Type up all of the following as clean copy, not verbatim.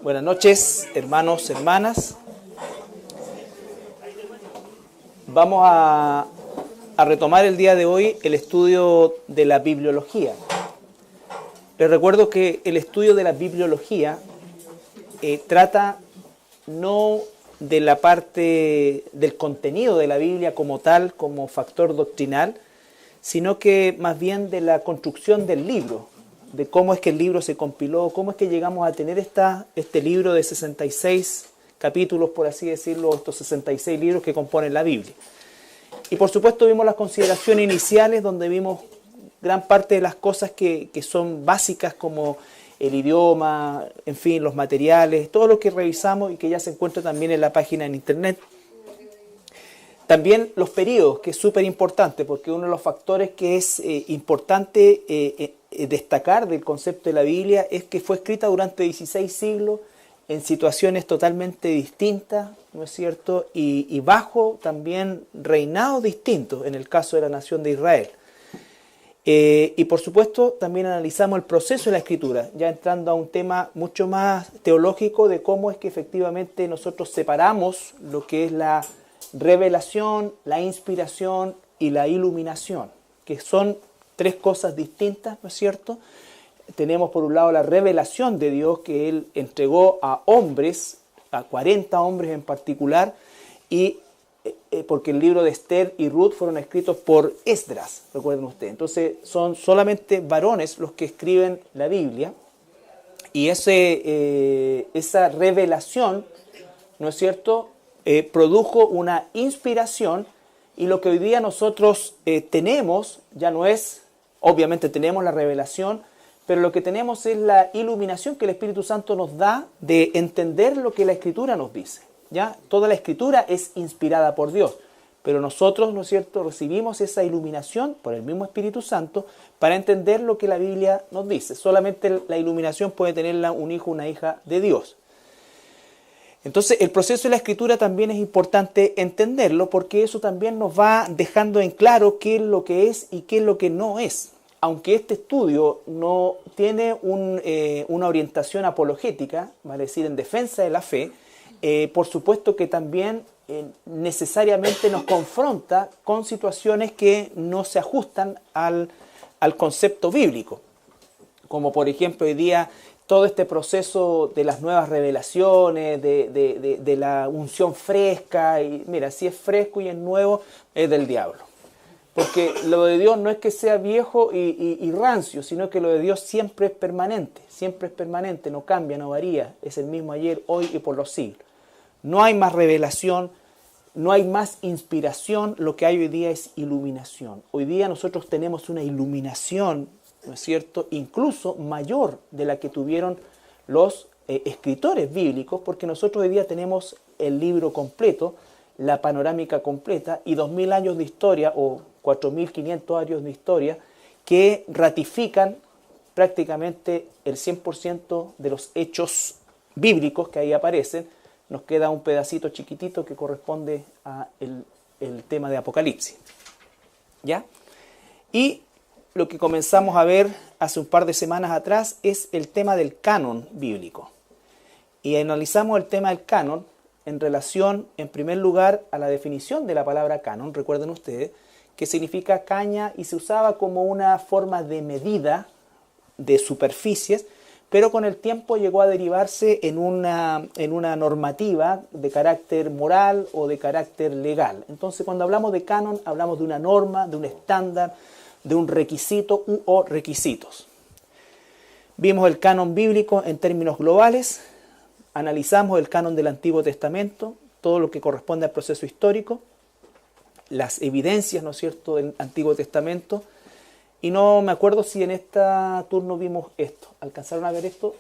Buenas noches, hermanos, hermanas. Vamos a retomar el día de hoy el estudio de la bibliología. Les recuerdo que el estudio de la bibliología trata no de la parte del contenido de la Biblia como tal, como factor doctrinal, sino que más bien de la construcción del libro, de cómo es que el libro se compiló, cómo es que llegamos a tener este libro de 66 capítulos, por así decirlo, estos 66 libros que componen la Biblia. Y por supuesto vimos las consideraciones iniciales, donde vimos gran parte de las cosas que son básicas, como el idioma, en fin, los materiales, todo lo que revisamos y que ya se encuentra también en la página en internet. También los periodos, que es súper importante, porque uno de los factores que es importante destacar del concepto de la Biblia es que fue escrita durante 16 siglos en situaciones totalmente distintas, ¿no es cierto? Y bajo también reinados distintos, en el caso de la nación de Israel. Y por supuesto también analizamos el proceso de la escritura, ya entrando a un tema mucho más teológico de cómo es que efectivamente nosotros separamos lo que es la revelación, la inspiración y la iluminación, que son tres cosas distintas, ¿no es cierto? Tenemos por un lado la revelación de Dios que Él entregó a hombres, a 40 hombres en particular, y porque el libro de Esther y Ruth fueron escritos por Esdras, recuerden ustedes. Entonces son solamente varones los que escriben la Biblia, y esa revelación, ¿no es cierto?, produjo una inspiración, y lo que hoy día nosotros tenemos ya no es, obviamente tenemos la revelación, pero lo que tenemos es la iluminación que el Espíritu Santo nos da de entender lo que la Escritura nos dice. ¿Ya? Toda la Escritura es inspirada por Dios, pero nosotros, ¿no es cierto?, recibimos esa iluminación por el mismo Espíritu Santo para entender lo que la Biblia nos dice. Solamente la iluminación puede tenerla un hijo o una hija de Dios. Entonces, el proceso de la Escritura también es importante entenderlo, porque eso también nos va dejando en claro qué es lo que es y qué es lo que no es. Aunque este estudio no tiene una orientación apologética, vale decir, en defensa de la fe, por supuesto que también necesariamente nos confronta con situaciones que no se ajustan al concepto bíblico. Como por ejemplo hoy día todo este proceso de las nuevas revelaciones, de la unción fresca. Y mira, si es fresco y es nuevo, es del diablo. Porque lo de Dios no es que sea viejo y rancio, sino que lo de Dios siempre es permanente, no cambia, no varía, es el mismo ayer, hoy y por los siglos. No hay más revelación, no hay más inspiración, lo que hay hoy día es iluminación. Hoy día nosotros tenemos una iluminación, ¿no es cierto?, incluso mayor de la que tuvieron los escritores bíblicos, porque nosotros hoy día tenemos el libro completo, la panorámica completa y 2000 años de historia o 4500 años de historia que ratifican prácticamente el 100% de los hechos bíblicos que ahí aparecen. Nos queda un pedacito chiquitito que corresponde a el tema de Apocalipsis. ¿Ya? Y lo que comenzamos a ver hace un par de semanas atrás es el tema del canon bíblico. Y analizamos el tema del canon en relación, en primer lugar, a la definición de la palabra canon, recuerden ustedes, que significa caña y se usaba como una forma de medida de superficies, pero con el tiempo llegó a derivarse en una normativa de carácter moral o de carácter legal. Entonces, cuando hablamos de canon, hablamos de una norma, de un estándar, de un requisito o requisitos. Vimos el canon bíblico en términos globales, analizamos el canon del Antiguo Testamento, todo lo que corresponde al proceso histórico, las evidencias, ¿no es cierto?, del Antiguo Testamento. Y no me acuerdo si en este turno vimos esto. ¿Alcanzaron a ver esto?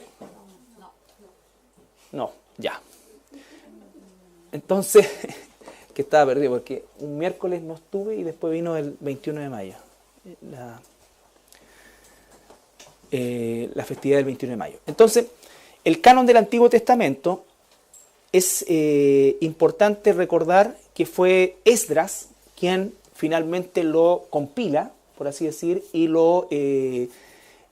No, ya. Entonces, que estaba perdido, porque un miércoles no estuve y después vino el 21 de mayo. La festividad del 21 de mayo. Entonces, el canon del Antiguo Testamento es importante recordar que fue Esdras quien finalmente lo compila, por así decir, y lo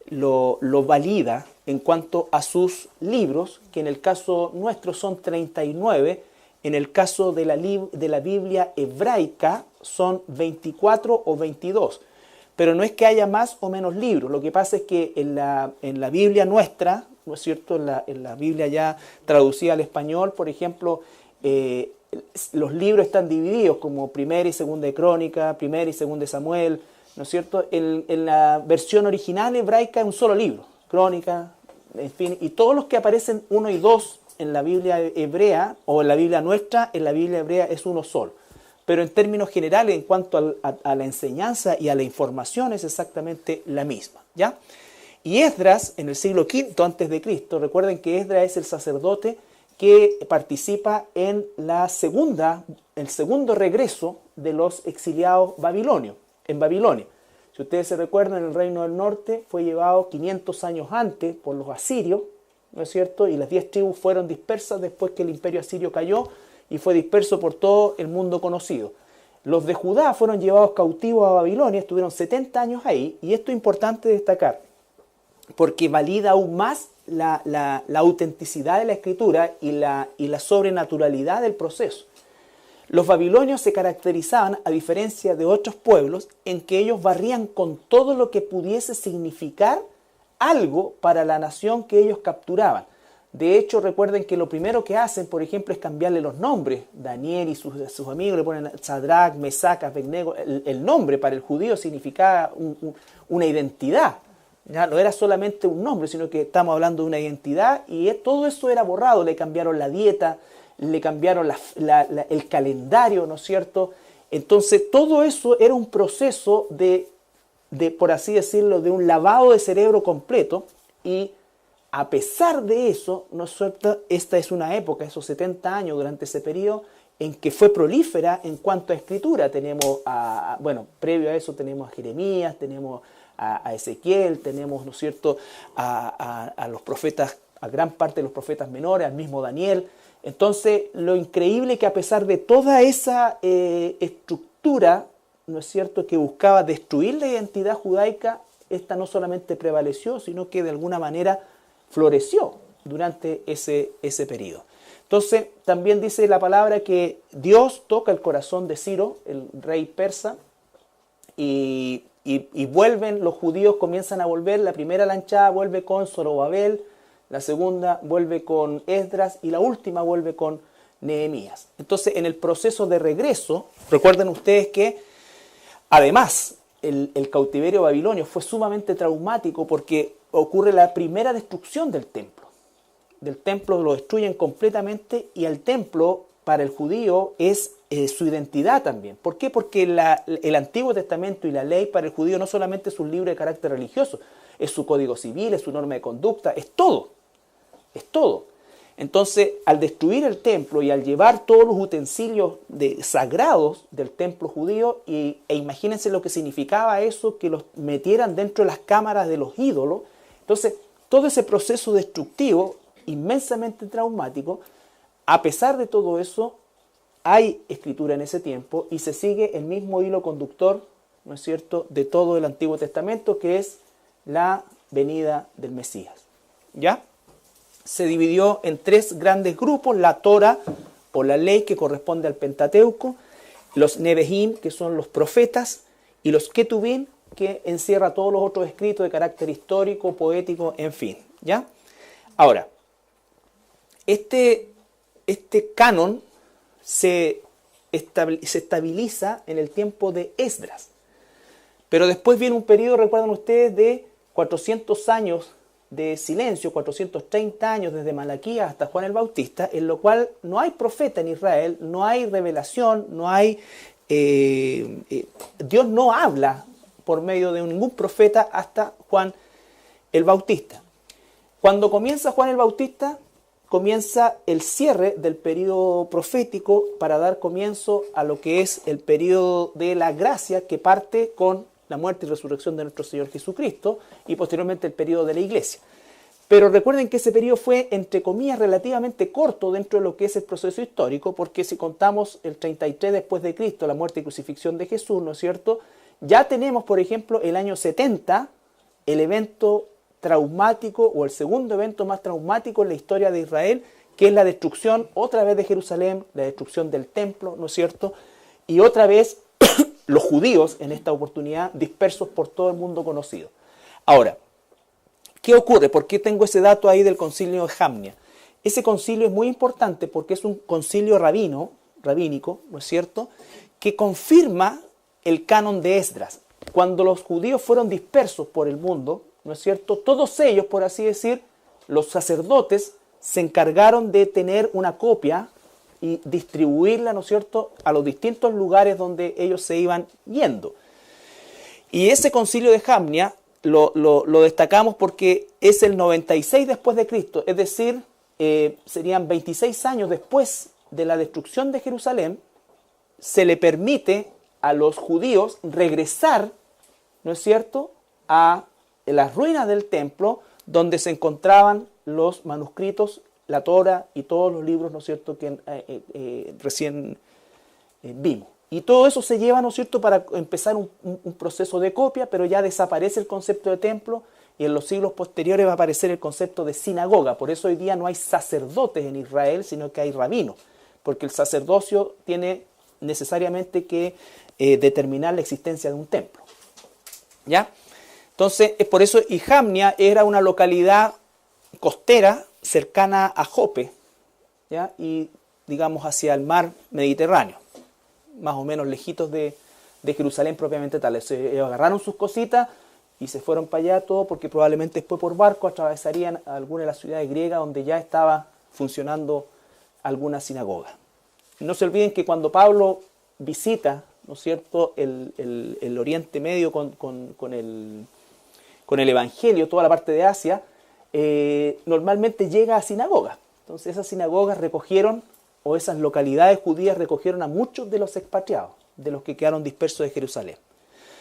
lo valida en cuanto a sus libros, que en el caso nuestro son 39, en el caso de la Biblia hebraica son 24 o 22. Pero no es que haya más o menos libros, lo que pasa es que en la Biblia nuestra, ¿no es cierto?, en la Biblia ya traducida al español, por ejemplo, los libros están divididos como Primera y Segunda de Crónica, Primera y Segunda de Samuel, ¿no es cierto? En la versión original hebraica es un solo libro, Crónica, en fin, y todos los que aparecen 1 y 2 en la Biblia hebrea o en la Biblia nuestra, en la Biblia hebrea es uno solo. Pero en términos generales, en cuanto a la enseñanza y a la información, es exactamente la misma, ¿ya? Y Esdras, en el siglo V antes de Cristo, recuerden que Esdras es el sacerdote que participa en el segundo regreso de los exiliados babilonios, en Babilonia. Si ustedes se recuerdan, el reino del norte fue llevado 500 años antes por los asirios, ¿no es cierto? Y las 10 tribus fueron dispersas después que el imperio asirio cayó y fue disperso por todo el mundo conocido. Los de Judá fueron llevados cautivos a Babilonia, estuvieron 70 años ahí, y esto es importante destacar, porque valida aún más la autenticidad de la escritura y la sobrenaturalidad del proceso. Los babilonios se caracterizaban, a diferencia de otros pueblos, en que ellos barrían con todo lo que pudiese significar algo para la nación que ellos capturaban. De hecho, recuerden que lo primero que hacen, por ejemplo, es cambiarle los nombres. Daniel y sus amigos le ponen Sadrach, Mesach, Abednego. El nombre para el judío significaba una identidad. Ya no era solamente un nombre, sino que estamos hablando de una identidad, y todo eso era borrado. Le cambiaron la dieta, le cambiaron el calendario, ¿no es cierto? Entonces, todo eso era un proceso de, por así decirlo, de un lavado de cerebro completo. Y a pesar de eso, ¿no es cierto?, esta es una época, esos 70 años durante ese periodo, en que fue prolífera en cuanto a escritura. Tenemos, previo a eso tenemos a Jeremías, tenemos a Ezequiel, tenemos, ¿no es cierto?, a los profetas, a gran parte de los profetas menores, al mismo Daniel. Entonces, lo increíble es que a pesar de toda esa estructura, ¿no es cierto?, que buscaba destruir la identidad judaica, esta no solamente prevaleció, sino que de alguna manera floreció durante ese periodo. Entonces, también dice la palabra que Dios toca el corazón de Ciro, el rey persa, y vuelven, los judíos comienzan a volver. La primera lanchada vuelve con Zorobabel, la segunda vuelve con Esdras y la última vuelve con Nehemías. Entonces, en el proceso de regreso, recuerden ustedes que además el cautiverio babilonio fue sumamente traumático, porque ocurre la primera destrucción del templo. Del templo lo destruyen completamente, y el templo para el judío es su identidad también. ¿Por qué? Porque el Antiguo Testamento y la ley para el judío no solamente es un libro de carácter religioso, es su código civil, es su norma de conducta, es todo. Es todo. Entonces, al destruir el templo y al llevar todos los utensilios sagrados del templo judío, e imagínense lo que significaba eso, que los metieran dentro de las cámaras de los ídolos. Entonces, todo ese proceso destructivo, inmensamente traumático, a pesar de todo eso, hay escritura en ese tiempo y se sigue el mismo hilo conductor, ¿no es cierto?, de todo el Antiguo Testamento, que es la venida del Mesías. ¿Ya? Se dividió en 3 grandes grupos: la Torá, o la ley, que corresponde al Pentateuco; los Nevi'im, que son los profetas; y los Ketubim, que encierra todos los otros escritos de carácter histórico, poético, en fin. ¿Ya? Ahora, este canon se estabiliza en el tiempo de Esdras. Pero después viene un periodo, recuerdan ustedes, de 400 años de silencio, 430 años desde Malaquías hasta Juan el Bautista, en lo cual no hay profeta en Israel, no hay revelación, no hay Dios no habla por medio de ningún profeta hasta Juan el Bautista. Cuando comienza Juan el Bautista, comienza el cierre del periodo profético para dar comienzo a lo que es el periodo de la gracia, que parte con la muerte y resurrección de nuestro Señor Jesucristo, y posteriormente el periodo de la Iglesia. Pero recuerden que ese periodo fue, entre comillas, relativamente corto dentro de lo que es el proceso histórico, porque si contamos el 33 después de Cristo, la muerte y crucifixión de Jesús, ¿no es cierto?, ya tenemos, por ejemplo, el año 70, el evento traumático o el segundo evento más traumático en la historia de Israel, que es la destrucción otra vez de Jerusalén, la destrucción del templo, ¿no es cierto? Y otra vez los judíos en esta oportunidad dispersos por todo el mundo conocido. Ahora, ¿qué ocurre? ¿Por qué tengo ese dato ahí del concilio de Jamnia? Ese concilio es muy importante porque es un concilio rabínico, ¿no es cierto?, que confirma el canon de Esdras. Cuando los judíos fueron dispersos por el mundo, ¿no es cierto?, todos ellos, por así decir, los sacerdotes, se encargaron de tener una copia y distribuirla, ¿no es cierto?, a los distintos lugares donde ellos se iban yendo. Y ese concilio de Jamnia lo destacamos porque es el 96 después de Cristo, es decir, serían 26 años después de la destrucción de Jerusalén. Se le permite a los judíos regresar, ¿no es cierto?, a las ruinas del templo donde se encontraban los manuscritos, la Torá y todos los libros, ¿no es cierto?, que recién vimos. Y todo eso se lleva, ¿no es cierto?, para empezar un proceso de copia, pero ya desaparece el concepto de templo y en los siglos posteriores va a aparecer el concepto de sinagoga. Por eso hoy día no hay sacerdotes en Israel, sino que hay rabinos, porque el sacerdocio tiene necesariamente que determinar la existencia de un templo. ¿Ya? Entonces, es por eso, y Jamnia era una localidad costera cercana a Jope, ¿ya?, y digamos hacia el mar Mediterráneo, más o menos lejitos de Jerusalén propiamente tal. Ellos agarraron sus cositas y se fueron para allá todo porque probablemente después por barco atravesarían alguna de las ciudades griegas donde ya estaba funcionando alguna sinagoga. No se olviden que cuando Pablo visita, ¿no es cierto?, el Oriente Medio con el Evangelio, toda la parte de Asia, normalmente llega a sinagogas. Entonces esas sinagogas recogieron, o esas localidades judías recogieron a muchos de los expatriados, de los que quedaron dispersos de Jerusalén.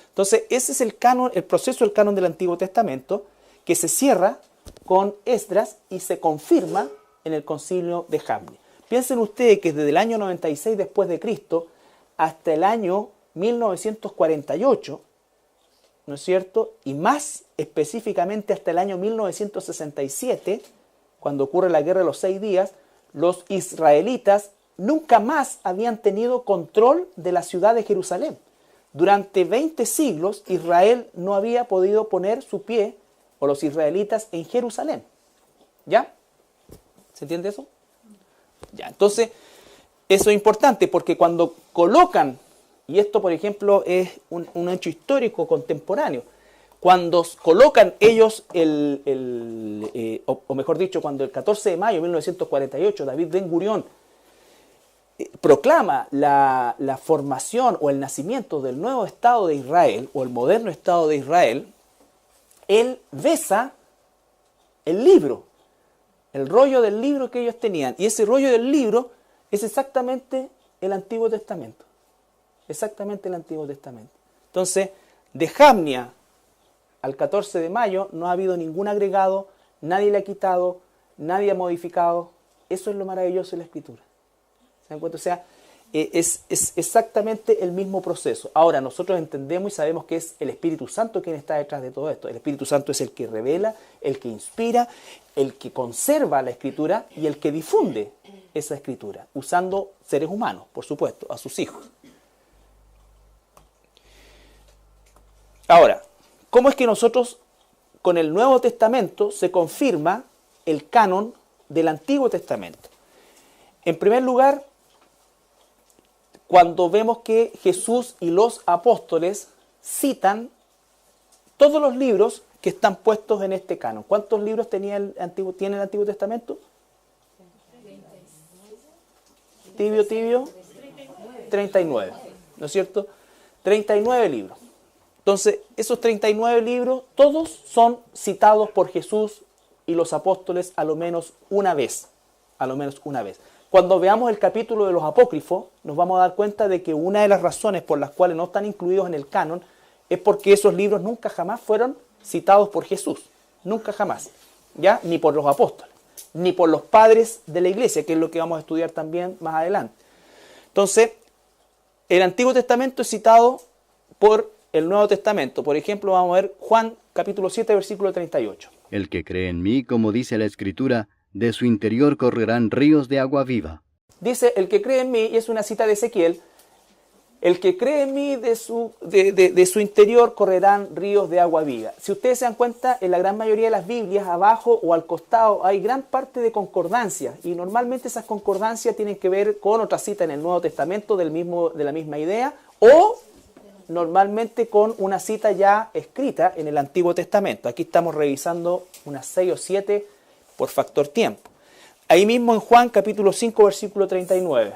Entonces ese es el canon, el proceso del canon del Antiguo Testamento, que se cierra con Esdras y se confirma en el concilio de Jamnia. Piensen ustedes que desde el año 96 después de Cristo hasta el año 1948, ¿no es cierto?, y más específicamente hasta el año 1967, cuando ocurre la Guerra de los 6 días, los israelitas nunca más habían tenido control de la ciudad de Jerusalén. Durante 20 siglos Israel no había podido poner su pie, o los israelitas, en Jerusalén. ¿Ya? ¿Se entiende eso? Ya, entonces, eso es importante porque cuando colocan, y esto por ejemplo es un hecho histórico contemporáneo, cuando colocan ellos, o mejor dicho, cuando el 14 de mayo de 1948 David Ben Gurión proclama la formación o el nacimiento del nuevo Estado de Israel, o el moderno Estado de Israel, él besa el libro, el rollo del libro que ellos tenían. Y ese rollo del libro es exactamente el Antiguo Testamento. Exactamente el Antiguo Testamento. Entonces, de Jamnia al 14 de mayo no ha habido ningún agregado, nadie le ha quitado, nadie ha modificado. Eso es lo maravilloso de la Escritura. ¿Se dan cuenta? O sea, es exactamente el mismo proceso. Ahora, nosotros entendemos y sabemos que es el Espíritu Santo quien está detrás de todo esto. El Espíritu Santo es el que revela, el que inspira, el que conserva la Escritura y el que difunde esa Escritura, usando seres humanos, por supuesto, a sus hijos. Ahora, ¿cómo es que nosotros, con el Nuevo Testamento, se confirma el canon del Antiguo Testamento? En primer lugar, cuando vemos que Jesús y los apóstoles citan todos los libros que están puestos en este canon. ¿Cuántos libros tiene el Antiguo Testamento? Tibio, 39, ¿no es cierto? 39 libros. Entonces, esos 39 libros, todos son citados por Jesús y los apóstoles a lo menos una vez. A lo menos una vez. Cuando veamos el capítulo de los apócrifos, nos vamos a dar cuenta de que una de las razones por las cuales no están incluidos en el canon es porque esos libros nunca jamás fueron citados por Jesús. Nunca jamás. ¿Ya? Ni por los apóstoles, ni por los padres de la iglesia, que es lo que vamos a estudiar también más adelante. Entonces, el Antiguo Testamento es citado por el Nuevo Testamento. Por ejemplo, vamos a ver Juan capítulo 7, versículo 38. El que cree en mí, como dice la Escritura, de su interior correrán ríos de agua viva. Dice, el que cree en mí, y es una cita de Ezequiel, el que cree en mí, de su interior correrán ríos de agua viva. Si ustedes se dan cuenta, en la gran mayoría de las Biblias, abajo o al costado, hay gran parte de concordancias. Y normalmente esas concordancias tienen que ver con otra cita en el Nuevo Testamento de la misma idea, o normalmente con una cita ya escrita en el Antiguo Testamento. Aquí estamos revisando unas 6 o 7 por factor tiempo. Ahí mismo en Juan capítulo 5, versículo 39.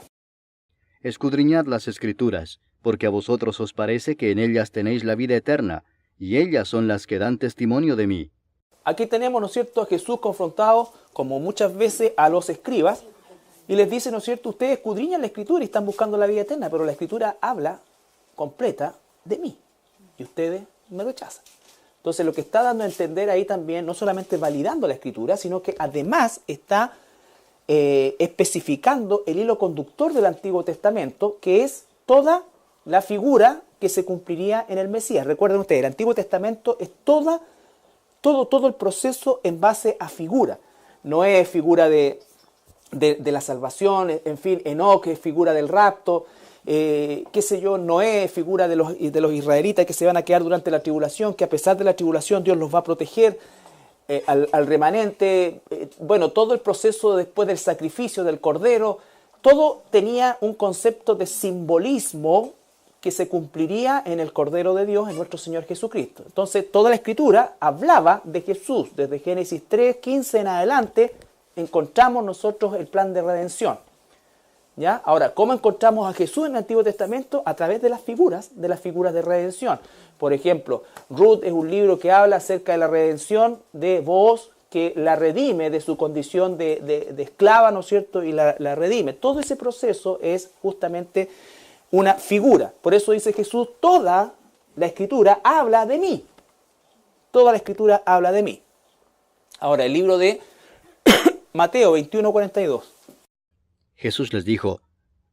Escudriñad las Escrituras, porque a vosotros os parece que en ellas tenéis la vida eterna, y ellas son las que dan testimonio de mí. Aquí tenemos, ¿no es cierto?, a Jesús confrontado, como muchas veces, a los escribas, y les dice, ¿no es cierto?, ustedes escudriñan la Escritura y están buscando la vida eterna, pero la Escritura habla completa de mí, y ustedes me rechazan. Entonces lo que está dando a entender ahí también, no solamente validando la Escritura, sino que además está especificando el hilo conductor del Antiguo Testamento, que es toda la figura que se cumpliría en el Mesías. Recuerden ustedes, el Antiguo Testamento es todo el proceso en base a figura. Noé es figura de la salvación, en fin, Enoc es figura del rapto, Noé es figura de los israelitas que se van a quedar durante la tribulación, que a pesar de la tribulación Dios los va a proteger. Al remanente, todo el proceso después del sacrificio del Cordero, todo tenía un concepto de simbolismo que se cumpliría en el Cordero de Dios, en nuestro Señor Jesucristo. Entonces, toda la Escritura hablaba de Jesús. Desde Génesis 3:15 en adelante, encontramos nosotros el plan de redención. ¿Ya? Ahora, ¿cómo encontramos a Jesús en el Antiguo Testamento? A través de las figuras de redención. Por ejemplo, Ruth es un libro que habla acerca de la redención de Booz, que la redime de su condición de esclava, ¿no es cierto? Y la redime. Todo ese proceso es justamente una figura. Por eso dice Jesús, toda la Escritura habla de mí. Toda la Escritura habla de mí. Ahora, el libro de Mateo 21:42. Jesús les dijo,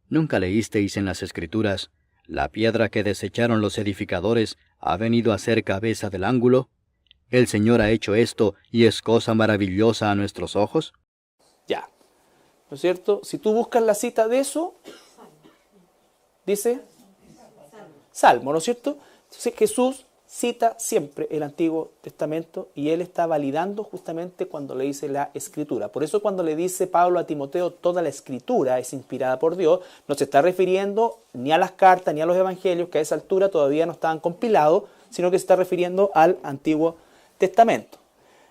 ¿nunca leísteis en las Escrituras, la piedra que desecharon los edificadores ha venido a ser cabeza del ángulo? ¿El Señor ha hecho esto y es cosa maravillosa a nuestros ojos? Ya, ¿no es cierto? Si tú buscas la cita de eso, dice Salmo, ¿no es cierto? Entonces Jesús cita siempre el Antiguo Testamento y él está validando justamente cuando le dice la Escritura. Por eso cuando le dice Pablo a Timoteo, toda la Escritura es inspirada por Dios, no se está refiriendo ni a las cartas ni a los evangelios, que a esa altura todavía no estaban compilados, sino que se está refiriendo al Antiguo Testamento.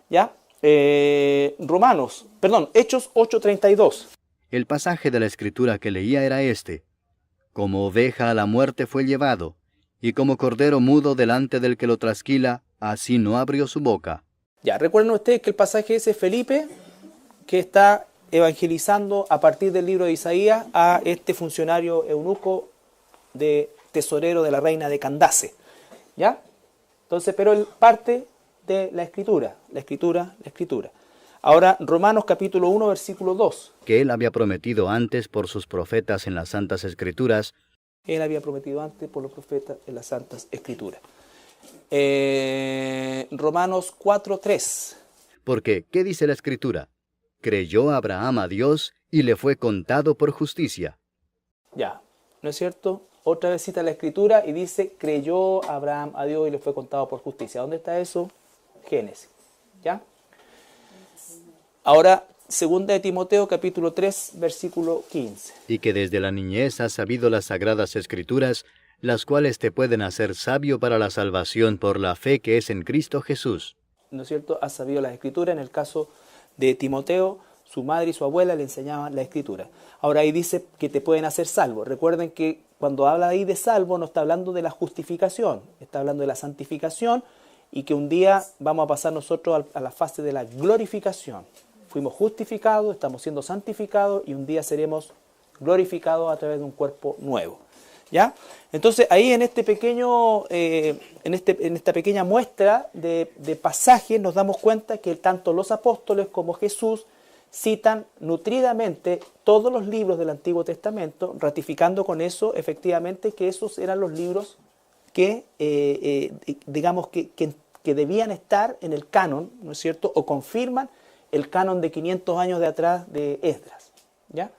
¿Ya? Hechos 8:32. El pasaje de la Escritura que leía era este: como oveja a la muerte fue llevado, y como cordero mudo delante del que lo trasquila, así no abrió su boca. Ya, recuerden ustedes que el pasaje ese es Felipe, que está evangelizando a partir del libro de Isaías a este funcionario eunuco de tesorero de la reina de Candace. ¿Ya? Entonces, pero él parte de la Escritura. Ahora, Romanos capítulo 1, versículo 2. Que él había prometido antes por sus profetas en las Santas Escrituras. Él había prometido antes por los profetas en las Santas Escrituras. Romanos 4:3. Porque, ¿qué dice la Escritura? Creyó Abraham a Dios y le fue contado por justicia. Ya, ¿no es cierto? Otra vez cita la Escritura y dice, creyó Abraham a Dios y le fue contado por justicia. ¿Dónde está eso? Génesis. ¿Ya? Ahora, segunda de Timoteo, capítulo 3, versículo 15. Y que desde la niñez has sabido las sagradas Escrituras, las cuales te pueden hacer sabio para la salvación por la fe que es en Cristo Jesús. ¿No es cierto? Has sabido las Escrituras. En el caso de Timoteo, su madre y su abuela le enseñaban la Escritura. Ahora ahí dice que te pueden hacer salvo. Recuerden que cuando habla ahí de salvo no está hablando de la justificación, está hablando de la santificación y que un día vamos a pasar nosotros a la fase de la glorificación. Fuimos justificados, estamos siendo santificados y un día seremos glorificados a través de un cuerpo nuevo. ¿Ya? Entonces ahí en este pequeño, en esta pequeña muestra de pasajes nos damos cuenta que tanto los apóstoles como Jesús citan nutridamente todos los libros del Antiguo Testamento, ratificando con eso efectivamente que esos eran los libros que, que debían estar en el canon, ¿no es cierto?, o confirman el canon de 500 años de atrás de Esdras, ¿ya?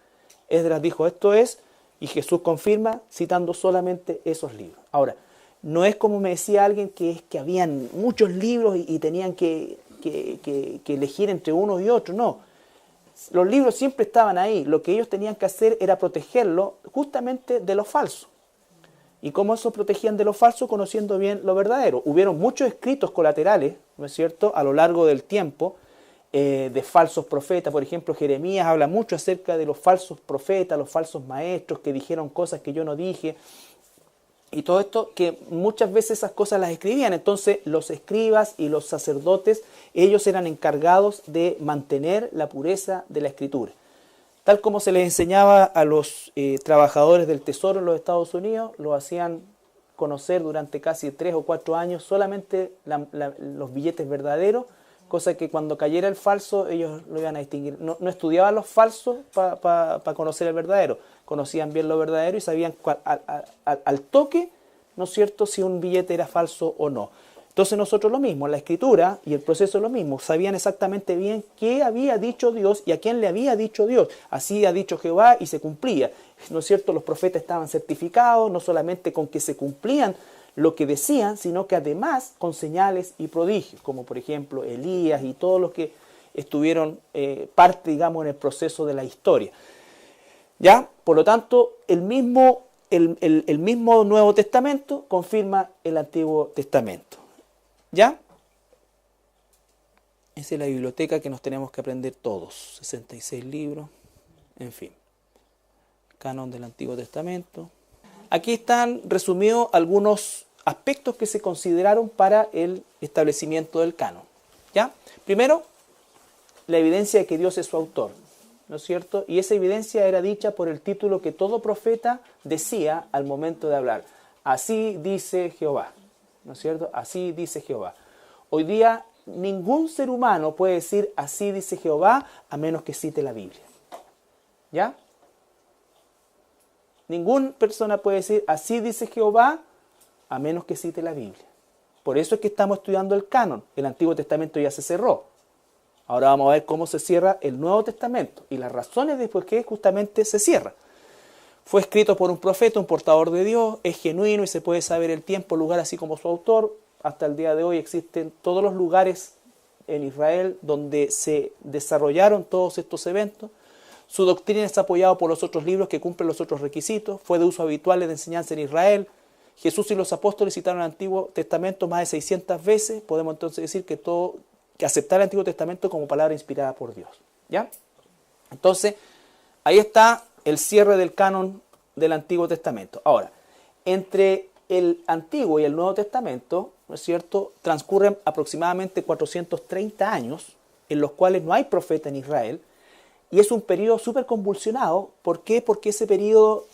Esdras dijo esto es, y Jesús confirma citando solamente esos libros. Ahora, no es como me decía alguien que es que habían muchos libros y tenían que elegir entre uno y otro, no. Los libros siempre estaban ahí, lo que ellos tenían que hacer era protegerlo justamente de lo falso. ¿Y cómo eso protegían de lo falso? Conociendo bien lo verdadero. Hubieron muchos escritos colaterales, ¿no es cierto?, a lo largo del tiempo, de falsos profetas. Por ejemplo, Jeremías habla mucho acerca de los falsos profetas, los falsos maestros que dijeron cosas que yo no dije. Y todo esto, que muchas veces esas cosas las escribían. Entonces los escribas y los sacerdotes, ellos eran encargados de mantener la pureza de la escritura. Tal como se les enseñaba a los trabajadores del tesoro en los Estados Unidos, lo hacían conocer durante casi 3 o 4 años solamente los billetes verdaderos, cosa que cuando cayera el falso ellos lo iban a distinguir. No estudiaban los falsos para conocer el verdadero, conocían bien lo verdadero y sabían al toque, ¿no es cierto?, si un billete era falso o no. Entonces nosotros lo mismo, la escritura y el proceso es lo mismo, sabían exactamente bien qué había dicho Dios y a quién le había dicho Dios. Así ha dicho Jehová y se cumplía, ¿no es cierto? Los profetas estaban certificados, no solamente con que se cumplían lo que decían, sino que además con señales y prodigios, como por ejemplo Elías y todos los que estuvieron parte, digamos, en el proceso de la historia. ¿Ya? Por lo tanto, el mismo Nuevo Testamento confirma el Antiguo Testamento. ¿Ya? Esa es la biblioteca que nos tenemos que aprender todos. 66 libros, en fin. Canon del Antiguo Testamento. Aquí están resumidos algunos aspectos que se consideraron para el establecimiento del canon. ¿Ya? Primero, la evidencia de que Dios es su autor, ¿no es cierto? Y esa evidencia era dicha por el título que todo profeta decía al momento de hablar. Así dice Jehová, ¿no es cierto? Así dice Jehová. Hoy día ningún ser humano puede decir así dice Jehová a menos que cite la Biblia. ¿Ya? Ninguna persona puede decir así dice Jehová a menos que cite la Biblia. Por eso es que estamos estudiando el canon. El Antiguo Testamento ya se cerró. Ahora vamos a ver cómo se cierra el Nuevo Testamento y las razones de por qué justamente se cierra. Fue escrito por un profeta, un portador de Dios, es genuino y se puede saber el tiempo, lugar, así como su autor. Hasta el día de hoy existen todos los lugares en Israel donde se desarrollaron todos estos eventos. Su doctrina está apoyada por los otros libros que cumplen los otros requisitos. Fue de uso habitual de enseñanza en Israel. Jesús y los apóstoles citaron el Antiguo Testamento más de 600 veces. Podemos entonces decir que aceptar el Antiguo Testamento como palabra inspirada por Dios. ¿Ya? Entonces, ahí está el cierre del canon del Antiguo Testamento. Ahora, entre el Antiguo y el Nuevo Testamento, ¿no es cierto?, transcurren aproximadamente 430 años en los cuales no hay profeta en Israel. Y es un periodo súper convulsionado. ¿Por qué? Porque ese periodo,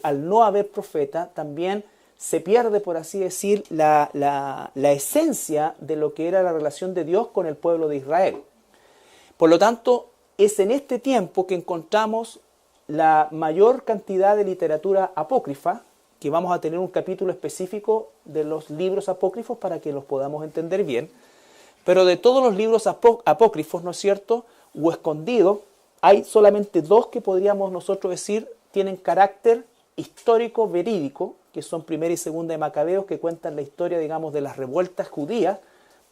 al no haber profeta, también se pierde, por así decir, la esencia de lo que era la relación de Dios con el pueblo de Israel. Por lo tanto, es en este tiempo que encontramos la mayor cantidad de literatura apócrifa, que vamos a tener un capítulo específico de los libros apócrifos para que los podamos entender bien. Pero de todos los libros apócrifos, ¿no es cierto?, o escondidos, hay solamente 2 que podríamos nosotros decir tienen carácter histórico verídico, que son Primera y Segunda de Macabeos, que cuentan la historia, digamos, de las revueltas judías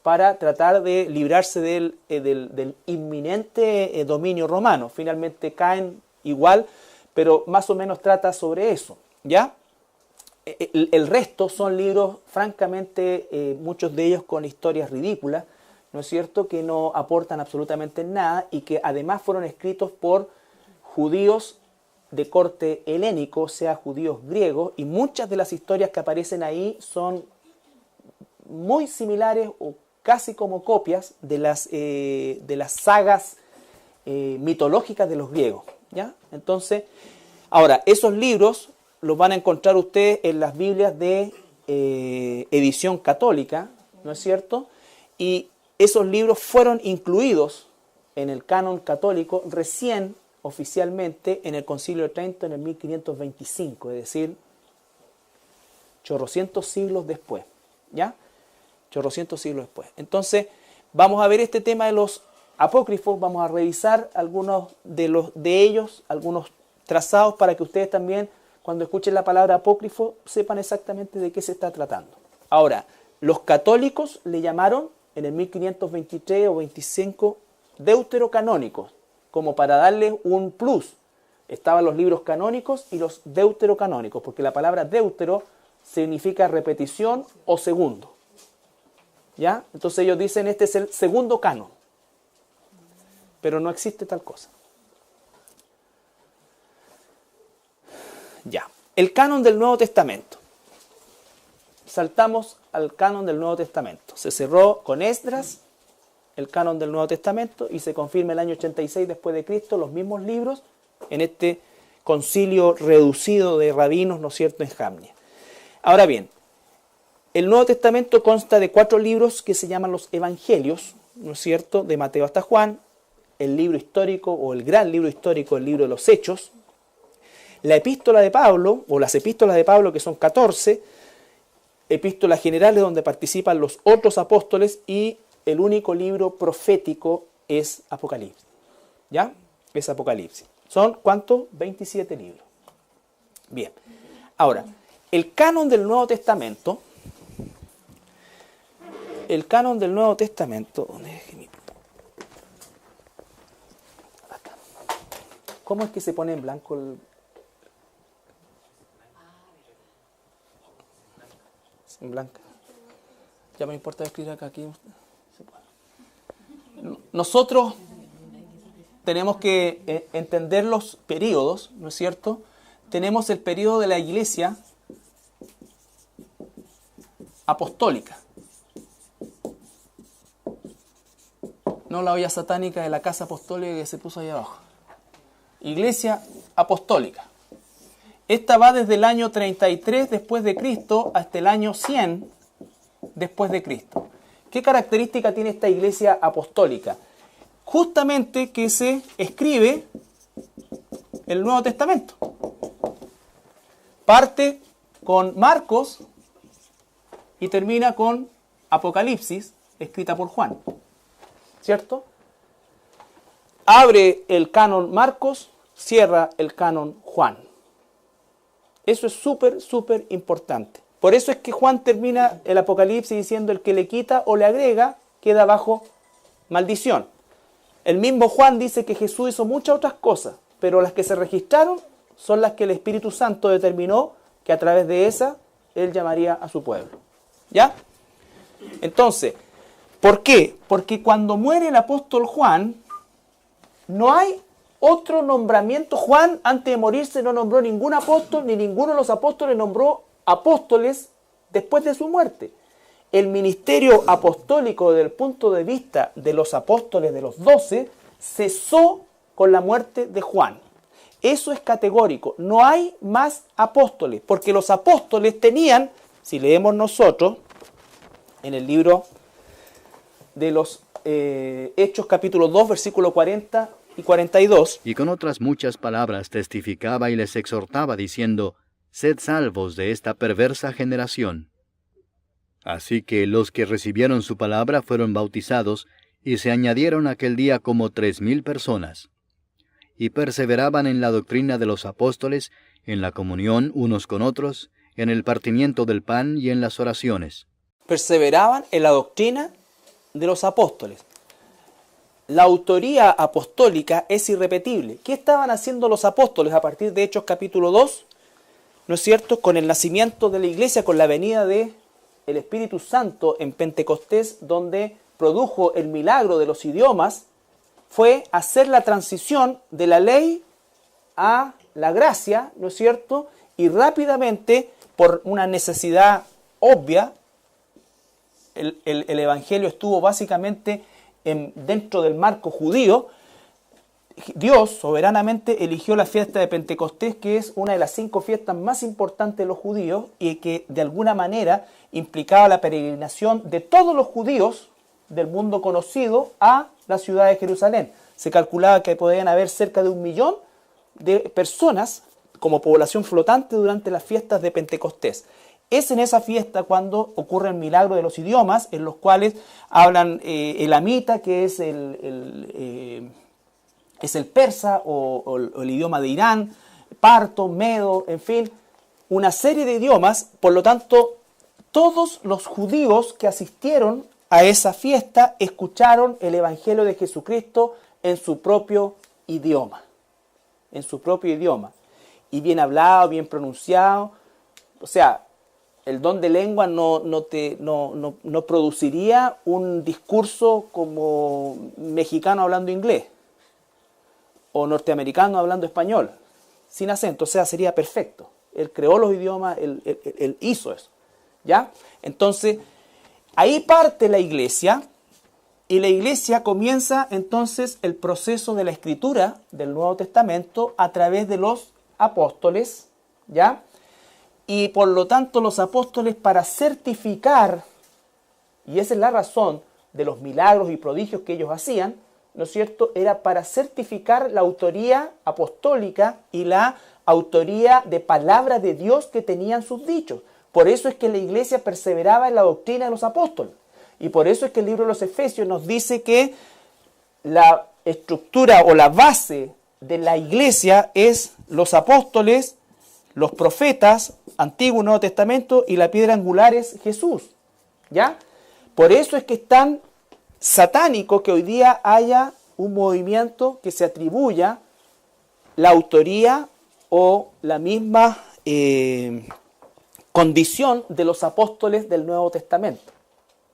para tratar de librarse del inminente dominio romano. Finalmente caen igual, pero más o menos trata sobre eso, ¿ya? El resto son libros, francamente, muchos de ellos con historias ridículas, ¿no es cierto?, que no aportan absolutamente nada y que además fueron escritos por judíos de corte helénico, o sea, judíos griegos, y muchas de las historias que aparecen ahí son muy similares o casi como copias de las sagas mitológicas de los griegos, ¿ya? Entonces, ahora, esos libros los van a encontrar ustedes en las Biblias de edición católica, ¿no es cierto? Y esos libros fueron incluidos en el canon católico recién, oficialmente, en el Concilio de Trento en el 1525, es decir, chorrocientos siglos después, ¿ya? chorrocientos siglos después. Entonces, vamos a ver este tema de los apócrifos, vamos a revisar algunos de ellos, algunos trazados para que ustedes también, cuando escuchen la palabra apócrifo, sepan exactamente de qué se está tratando. Ahora, los católicos le llamaron en el 1523 o 25 deuterocanónicos, como para darles un plus. Estaban los libros canónicos y los deuterocanónicos, porque la palabra deutero significa repetición o segundo. ¿Ya? Entonces ellos dicen, este es el segundo canon. Pero no existe tal cosa. Ya. El canon del Nuevo Testamento. Saltamos al canon del Nuevo Testamento. Se cerró con Esdras, el canon del Nuevo Testamento, y se confirma el año 86 después de Cristo, los mismos libros, en este concilio reducido de rabinos, ¿no es cierto?, en Jamnia. Ahora bien, el Nuevo Testamento consta de 4 libros que se llaman los Evangelios, ¿no es cierto?, de Mateo hasta Juan, el libro histórico o el gran libro histórico, el libro de los Hechos, la epístola de Pablo, o las epístolas de Pablo, que son 14, epístolas generales donde participan los otros apóstoles, y el único libro profético es Apocalipsis. ¿Ya? Es Apocalipsis. ¿Son cuántos? 27 libros. Bien. Ahora, el canon del Nuevo Testamento, ¿dónde dejé mi? Acá. ¿Cómo es que se pone en blanco el? En blanca. Ya me importa escribir acá, aquí. Nosotros tenemos que entender los periodos, ¿no es cierto? Tenemos el periodo de la Iglesia apostólica. No la olla satánica de la casa apostólica que se puso ahí abajo. Iglesia apostólica. Esta va desde el año 33 después de Cristo hasta el año 100 después de Cristo. ¿Qué característica tiene esta iglesia apostólica? Justamente que se escribe el Nuevo Testamento. Parte con Marcos y termina con Apocalipsis, escrita por Juan. ¿Cierto? Abre el canon Marcos, cierra el canon Juan. Eso es súper, súper importante. Por eso es que Juan termina el Apocalipsis diciendo: el que le quita o le agrega queda bajo maldición. El mismo Juan dice que Jesús hizo muchas otras cosas, pero las que se registraron son las que el Espíritu Santo determinó que a través de esas Él llamaría a su pueblo. ¿Ya? Entonces, ¿por qué? Porque cuando muere el apóstol Juan, no hay otro nombramiento. Juan, antes de morirse, no nombró ningún apóstol, ni ninguno de los apóstoles nombró apóstoles después de su muerte. El ministerio apostólico, desde el punto de vista de los apóstoles de los 12, cesó con la muerte de Juan. Eso es categórico. No hay más apóstoles, porque los apóstoles tenían, si leemos nosotros, en el libro de los Hechos capítulo 2, versículo 40 y 42. Y con otras muchas palabras testificaba y les exhortaba diciendo: sed salvos de esta perversa generación. Así que los que recibieron su palabra fueron bautizados, y se añadieron aquel día como 3,000 personas. Y perseveraban en la doctrina de los apóstoles, en la comunión unos con otros, en el partimiento del pan y en las oraciones. Perseveraban en la doctrina de los apóstoles. La autoría apostólica es irrepetible. ¿Qué estaban haciendo los apóstoles a partir de Hechos capítulo 2? ¿No es cierto? Con el nacimiento de la iglesia, con la venida del Espíritu Santo en Pentecostés, donde produjo el milagro de los idiomas, fue hacer la transición de la ley a la gracia, ¿no es cierto? Y rápidamente, por una necesidad obvia, el Evangelio estuvo básicamente dentro del marco judío. Dios soberanamente eligió la fiesta de Pentecostés, que es una de las 5 fiestas más importantes de los judíos y que de alguna manera implicaba la peregrinación de todos los judíos del mundo conocido a la ciudad de Jerusalén. Se calculaba que podían haber cerca de 1 millón de personas como población flotante durante las fiestas de Pentecostés. Es en esa fiesta cuando ocurre el milagro de los idiomas, en los cuales hablan elamita, que es el persa o el idioma de Irán, parto, medo, en fin, una serie de idiomas. Por lo tanto, todos los judíos que asistieron a esa fiesta escucharon el Evangelio de Jesucristo en su propio idioma. En su propio idioma. Y bien hablado, bien pronunciado. O sea, el don de lengua no produciría un discurso como mexicano hablando inglés o norteamericano hablando español, sin acento. O sea, sería perfecto. Él creó los idiomas, él hizo eso. ¿Ya? Entonces, ahí parte la iglesia, y la iglesia comienza entonces el proceso de la escritura del Nuevo Testamento a través de los apóstoles, ¿ya? Y por lo tanto los apóstoles, para certificar, y esa es la razón de los milagros y prodigios que ellos hacían, ¿no es cierto?, era para certificar la autoría apostólica y la autoría de palabra de Dios que tenían sus dichos. Por eso es que la iglesia perseveraba en la doctrina de los apóstoles. Y por eso es que el libro de los Efesios nos dice que la estructura o la base de la iglesia es los apóstoles, los profetas, Antiguo y Nuevo Testamento, y la piedra angular es Jesús. ¿Ya? Por eso es que es tan satánico que hoy día haya un movimiento que se atribuya la autoría o la misma condición de los apóstoles del Nuevo Testamento.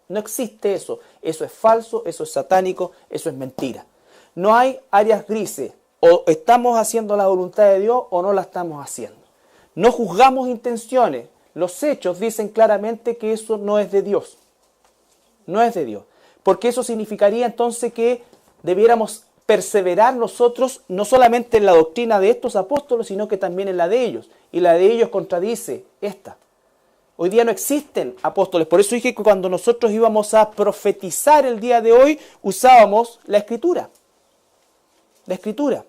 No existe eso. Eso es falso, eso es satánico, eso es mentira. No hay áreas grises. O estamos haciendo la voluntad de Dios o no la estamos haciendo. No juzgamos intenciones. Los hechos dicen claramente que eso no es de Dios. No es de Dios. Porque eso significaría entonces que debiéramos perseverar nosotros no solamente en la doctrina de estos apóstoles, sino que también en la de ellos. Y la de ellos contradice esta. Hoy día no existen apóstoles. Por eso dije que cuando nosotros íbamos a profetizar el día de hoy, usábamos la Escritura. La Escritura.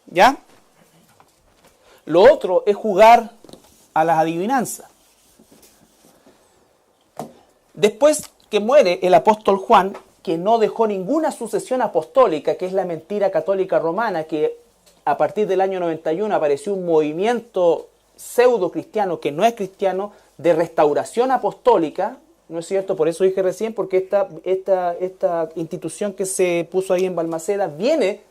¿Ya? Lo otro es jugar a las adivinanzas. Después que muere el apóstol Juan, que no dejó ninguna sucesión apostólica, que es la mentira católica romana, que a partir del año 91 apareció un movimiento pseudo cristiano, que no es cristiano, de restauración apostólica, ¿no es cierto? Por eso dije recién, porque esta institución que se puso ahí en Balmaceda viene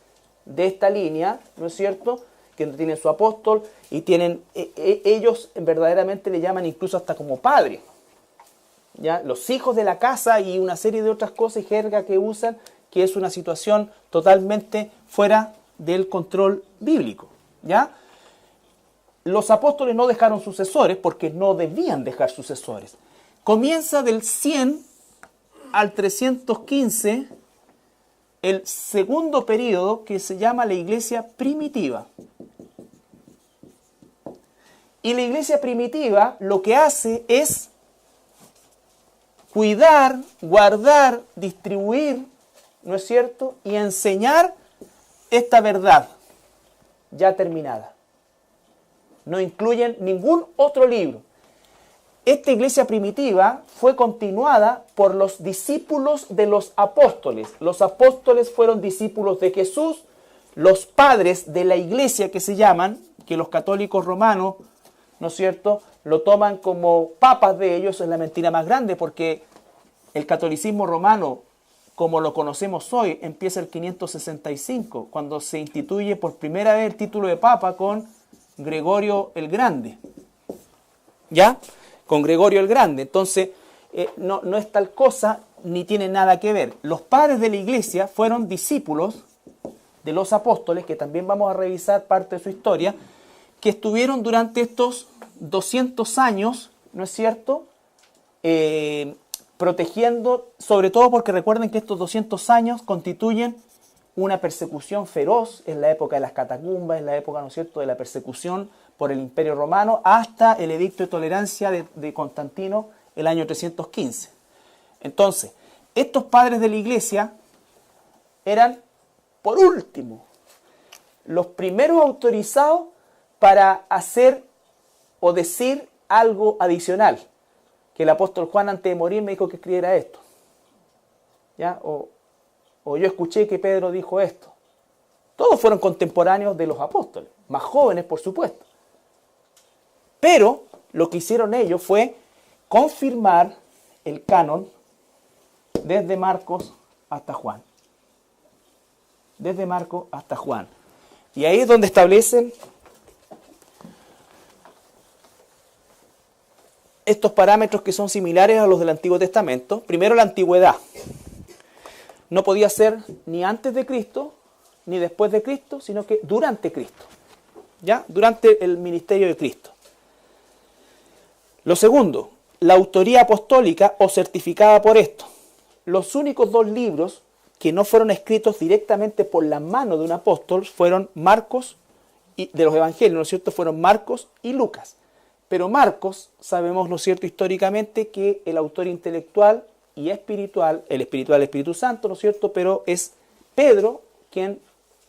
de esta línea, ¿no es cierto?, que tienen su apóstol y tienen, ellos verdaderamente le llaman incluso hasta como padre, ¿ya? Los hijos de la casa y una serie de otras cosas y jerga que usan, que es una situación totalmente fuera del control bíblico, ¿ya? Los apóstoles no dejaron sucesores porque no debían dejar sucesores. Comienza del 100 al 315 el segundo periodo que se llama la iglesia primitiva. Y la iglesia primitiva lo que hace es cuidar, guardar, distribuir, ¿no es cierto?, y enseñar esta verdad ya terminada. No incluyen ningún otro libro. Esta iglesia primitiva fue continuada por los discípulos de los apóstoles. Los apóstoles fueron discípulos de Jesús. Los padres de la iglesia que se llaman, que los católicos romanos, ¿no es cierto?, lo toman como papas de ellos. Es la mentira más grande porque el catolicismo romano, como lo conocemos hoy, empieza el 565, cuando se instituye por primera vez el título de papa con Gregorio el Grande, ¿ya? Con Gregorio el Grande. Entonces, no es tal cosa, ni tiene nada que ver. Los padres de la iglesia fueron discípulos de los apóstoles, que también vamos a revisar parte de su historia, que estuvieron durante estos 200 años, ¿no es cierto?, protegiendo, sobre todo porque recuerden que estos 200 años constituyen una persecución feroz en la época de las catacumbas, en la época, ¿no es cierto?, de la persecución por el Imperio Romano, hasta el edicto de tolerancia de Constantino el año 315. Entonces, estos padres de la iglesia eran, por último, los primeros autorizados para hacer o decir algo adicional. que el apóstol Juan antes de morir me dijo que escribiera esto. ¿Ya? O yo escuché que Pedro dijo esto. Todos fueron contemporáneos de los apóstoles, más jóvenes por supuesto. Pero lo que hicieron ellos fue confirmar el canon desde Marcos hasta Juan. Desde Marcos hasta Juan. Y ahí es donde establecen estos parámetros que son similares a los del Antiguo Testamento. Primero, la antigüedad. No podía ser ni antes de Cristo, ni después de Cristo, sino que durante Cristo. ¿Ya? Durante el ministerio de Cristo. Lo segundo, la autoría apostólica o certificada por esto. Los únicos dos libros que no fueron escritos directamente por la mano de un apóstol fueron Marcos, y de los evangelios, ¿no es cierto? Fueron Marcos y Lucas. Pero Marcos, sabemos, ¿no es cierto?, históricamente que el autor intelectual y espiritual, el Espíritu Santo, ¿no es cierto?, pero es Pedro quien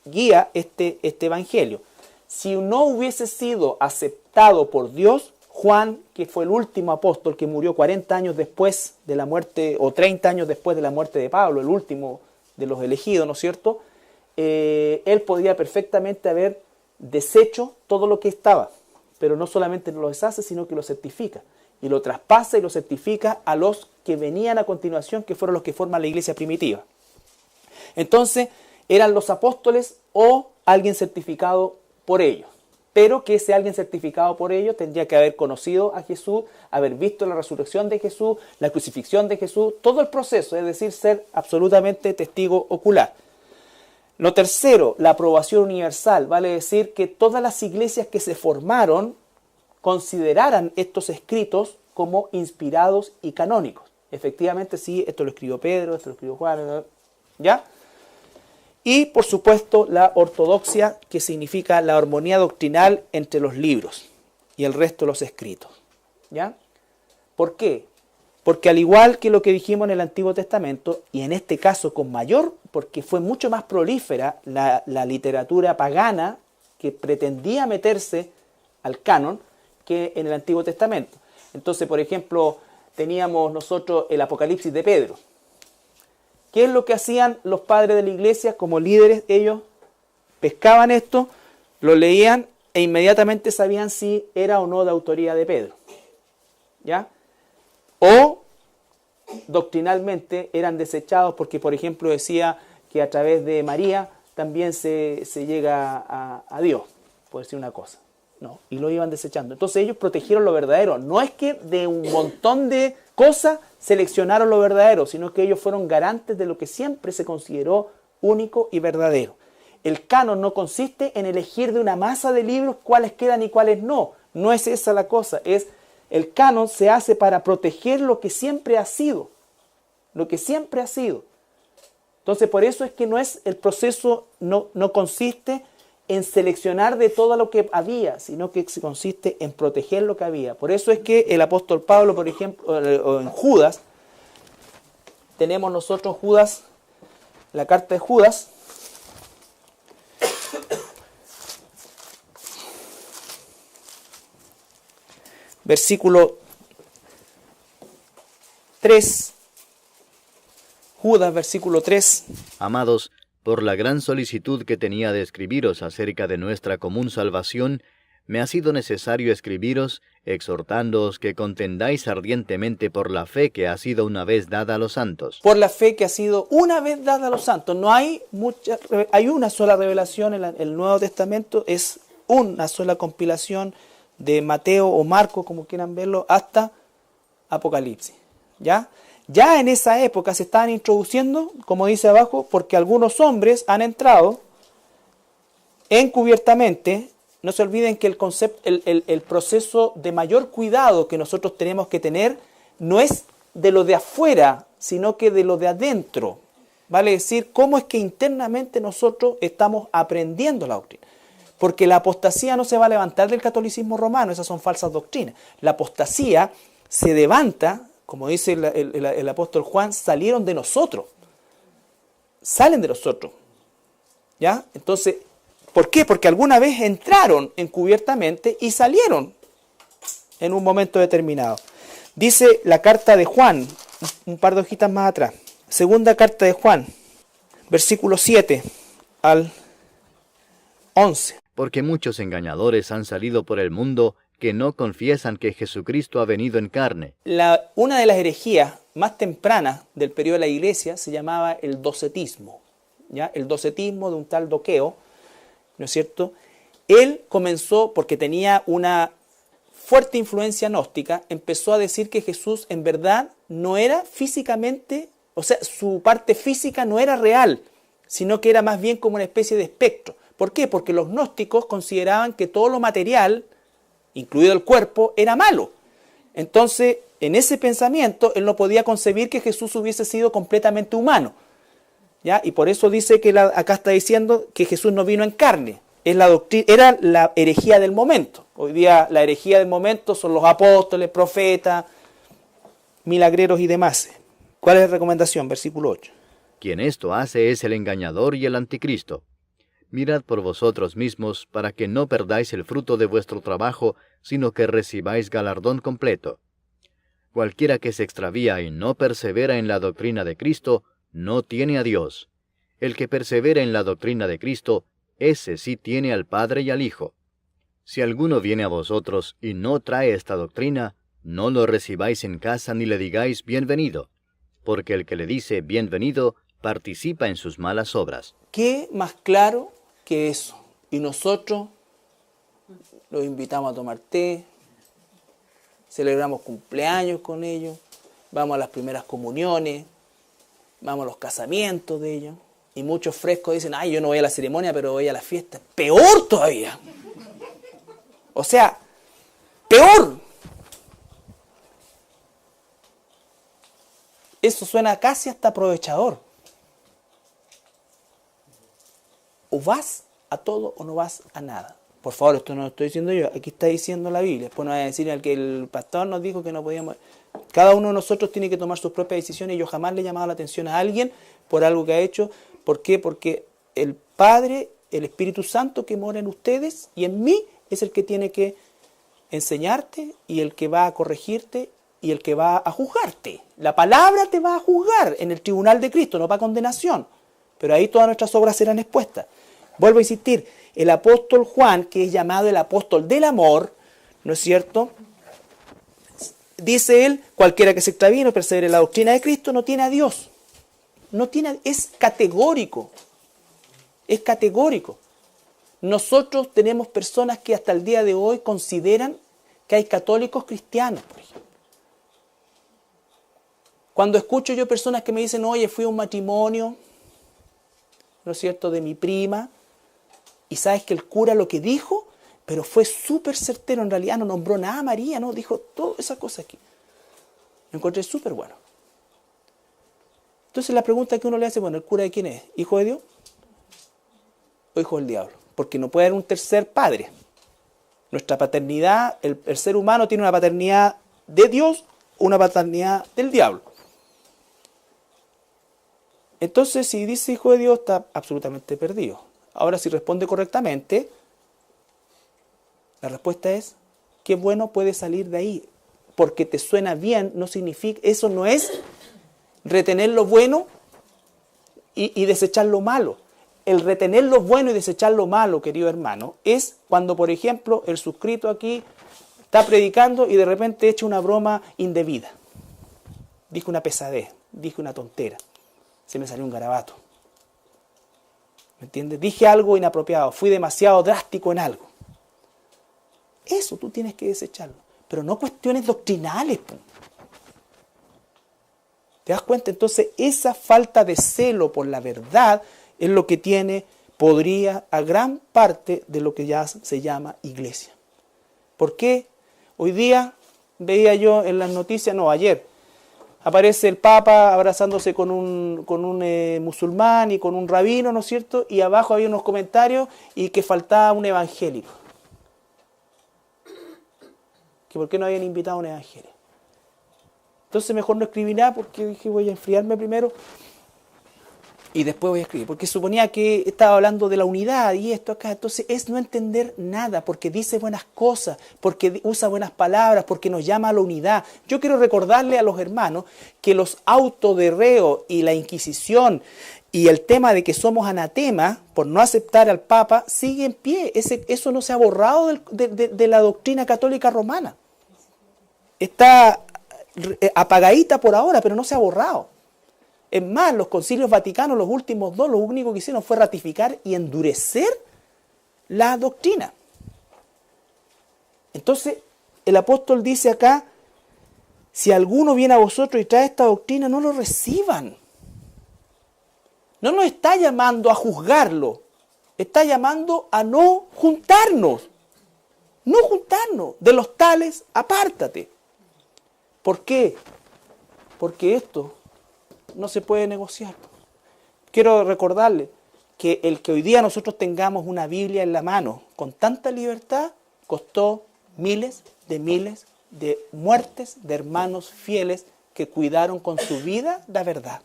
guía este evangelio. Si no hubiese sido aceptado por Dios, Juan, que fue el último apóstol que murió 40 años después de la muerte, o 30 años después de la muerte de Pablo, el último de los elegidos, ¿no es cierto?, él podía perfectamente haber deshecho todo lo que estaba, pero no solamente lo deshace, sino que lo certifica, y lo traspasa y lo certifica a los que venían a continuación, que fueron los que forman la iglesia primitiva. Entonces, eran los apóstoles o alguien certificado por ellos, pero que ese alguien certificado por ellos tendría que haber conocido a Jesús, haber visto la resurrección de Jesús, la crucifixión de Jesús, todo el proceso, es decir, ser absolutamente testigo ocular. Lo tercero, la aprobación universal, vale decir que todas las iglesias que se formaron consideraran estos escritos como inspirados y canónicos. Efectivamente, sí, esto lo escribió Pedro, esto lo escribió Juan, ¿ya? Y, por supuesto, la ortodoxia, que significa la armonía doctrinal entre los libros y el resto de los escritos. ¿Ya? ¿Por qué? Porque al igual que lo que dijimos en el Antiguo Testamento, y en este caso con mayor, porque fue mucho más prolífera la literatura pagana que pretendía meterse al canon que en el Antiguo Testamento. Entonces, por ejemplo, teníamos nosotros el Apocalipsis de Pedro. ¿Qué es lo que hacían los padres de la iglesia como líderes? Ellos pescaban esto, lo leían e inmediatamente sabían si era o no de autoría de Pedro. ¿Ya? O doctrinalmente eran desechados porque, por ejemplo, decía que a través de María también se llega a Dios, por decir una cosa. No, y lo iban desechando. Entonces ellos protegieron lo verdadero. No es que de un montón de cosas seleccionaron lo verdadero, sino que ellos fueron garantes de lo que siempre se consideró único y verdadero. El canon no consiste en elegir de una masa de libros cuáles quedan y cuáles no. No es esa la cosa. El canon se hace para proteger lo que siempre ha sido. Lo que siempre ha sido. Entonces, por eso es que no es el proceso, no consiste en seleccionar de todo lo que había, sino que consiste en proteger lo que había. Por eso es que el apóstol Pablo, por ejemplo, o en Judas, tenemos nosotros Judas, la carta de Judas, versículo 3, Judas, versículo 3. Amados, por la gran solicitud que tenía de escribiros acerca de nuestra común salvación, me ha sido necesario escribiros, exhortándoos que contendáis ardientemente por la fe que ha sido una vez dada a los santos. Por la fe que ha sido una vez dada a los santos. No hay mucha, hay una sola revelación en el Nuevo Testamento, es una sola compilación de Mateo o Marcos, como quieran verlo, hasta Apocalipsis. ¿Ya? Ya en esa época se estaban introduciendo, como dice abajo, porque algunos hombres han entrado encubiertamente. No se olviden que el proceso de mayor cuidado que nosotros tenemos que tener no es de lo de afuera, sino que de lo de adentro. Vale decir, cómo es que internamente nosotros estamos aprendiendo la doctrina. Porque la apostasía no se va a levantar del catolicismo romano, esas son falsas doctrinas. La apostasía se levanta, como dice el apóstol Juan, salieron de nosotros. Salen de nosotros. ¿Ya? Entonces, ¿por qué? Porque alguna vez entraron encubiertamente y salieron en un momento determinado. Dice la carta de Juan, un par de hojitas más atrás. Segunda carta de Juan, versículo 7 al 11. Porque muchos engañadores han salido por el mundo que no confiesan que Jesucristo ha venido en carne. Una de las herejías más tempranas del periodo de la iglesia se llamaba el docetismo. ¿Ya? El docetismo de un tal Doqueo, ¿no es cierto? Él comenzó, porque tenía una fuerte influencia gnóstica, empezó a decir que Jesús en verdad no era físicamente, o sea, su parte física no era real, sino que era más bien como una especie de espectro. ¿Por qué? Porque los gnósticos consideraban que todo lo material, incluido el cuerpo, era malo. Entonces, en ese pensamiento, él no podía concebir que Jesús hubiese sido completamente humano. ¿Ya? Y por eso dice que acá está diciendo que Jesús no vino en carne. Era la herejía del momento. Hoy día la herejía del momento son los apóstoles, profetas, milagreros y demás. ¿Cuál es la recomendación? Versículo 8. Quien esto hace es el engañador y el anticristo. Mirad por vosotros mismos para que no perdáis el fruto de vuestro trabajo, sino que recibáis galardón completo. Cualquiera que se extravía y no persevera en la doctrina de Cristo, no tiene a Dios. El que persevera en la doctrina de Cristo, ese sí tiene al Padre y al Hijo. Si alguno viene a vosotros y no trae esta doctrina, no lo recibáis en casa ni le digáis bienvenido, porque el que le dice bienvenido participa en sus malas obras. ¿Qué más claro que eso? Y nosotros los invitamos a tomar té, celebramos cumpleaños con ellos, vamos a las primeras comuniones, vamos a los casamientos de ellos, y muchos frescos dicen, ay, yo no voy a la ceremonia, pero voy a la fiesta. ¡Peor todavía! O sea, ¡peor! Eso suena casi hasta aprovechador. O vas a todo o no vas a nada. Por favor, esto no lo estoy diciendo yo, aquí está diciendo la Biblia. Después nos va a decir al que el pastor nos dijo que no podíamos. Cada uno de nosotros tiene que tomar sus propias decisiones y yo jamás le he llamado la atención a alguien por algo que ha hecho. ¿Por qué? Porque el Padre, el Espíritu Santo que mora en ustedes y en mí es el que tiene que enseñarte y el que va a corregirte y el que va a juzgarte. La palabra te va a juzgar en el tribunal de Cristo, no para condenación. Pero ahí todas nuestras obras serán expuestas. Vuelvo a insistir, el apóstol Juan, que es llamado el apóstol del amor, ¿no es cierto? Dice él, cualquiera que se extravíe no persevere en la doctrina de Cristo no tiene a Dios. Es categórico. Es categórico. Nosotros tenemos personas que hasta el día de hoy consideran que hay católicos cristianos, por ejemplo. Cuando escucho yo personas que me dicen, oye, fui a un matrimonio, ¿no es cierto?, de mi prima, y sabes que el cura lo que dijo, pero fue súper certero, en realidad no nombró nada a María, no dijo todas esas cosas aquí. Lo encontré súper bueno. Entonces la pregunta que uno le hace, bueno, ¿el cura de quién es? ¿Hijo de Dios o hijo del diablo? Porque no puede haber un tercer padre. Nuestra paternidad, el ser humano tiene una paternidad de Dios o una paternidad del diablo. Entonces, si dice hijo de Dios, está absolutamente perdido. Ahora, si responde correctamente, la respuesta es, qué bueno puede salir de ahí. Porque te suena bien, no significa, eso no es retener lo bueno y desechar lo malo. El retener lo bueno y desechar lo malo, querido hermano, es cuando, por ejemplo, el suscrito aquí está predicando y de repente echa una broma indebida. Dijo una pesadez, dijo una tontera. Se me salió un garabato. ¿Me entiendes? Dije algo inapropiado, fui demasiado drástico en algo. Eso tú tienes que desecharlo, pero no cuestiones doctrinales. ¿Te das cuenta? Entonces, esa falta de celo por la verdad es lo que podría a gran parte de lo que ya se llama iglesia. ¿Por qué? Hoy día veía yo en las noticias, ayer, aparece el Papa abrazándose con un musulmán y con un rabino, ¿no es cierto? Y abajo había unos comentarios y que faltaba un evangélico. Que por qué no habían invitado a un evangélico. Entonces mejor no escribí nada porque dije voy a enfriarme primero. Y después voy a escribir, porque suponía que estaba hablando de la unidad y esto acá. Entonces es no entender nada, porque dice buenas cosas, porque usa buenas palabras, porque nos llama a la unidad. Yo quiero recordarle a los hermanos que los autos de reo y la Inquisición y el tema de que somos anatema por no aceptar al Papa sigue en pie. Eso no se ha borrado de la doctrina católica romana. Está apagadita por ahora, pero no se ha borrado. Es más, los concilios vaticanos, los últimos dos, lo único que hicieron fue ratificar y endurecer la doctrina. Entonces, el apóstol dice acá, si alguno viene a vosotros y trae esta doctrina, no lo reciban. No nos está llamando a juzgarlo, está llamando a no juntarnos. No juntarnos. De los tales, apártate. ¿Por qué? Porque esto no se puede negociar. Quiero recordarle que el que hoy día nosotros tengamos una Biblia en la mano con tanta libertad costó miles de muertes de hermanos fieles que cuidaron con su vida la verdad.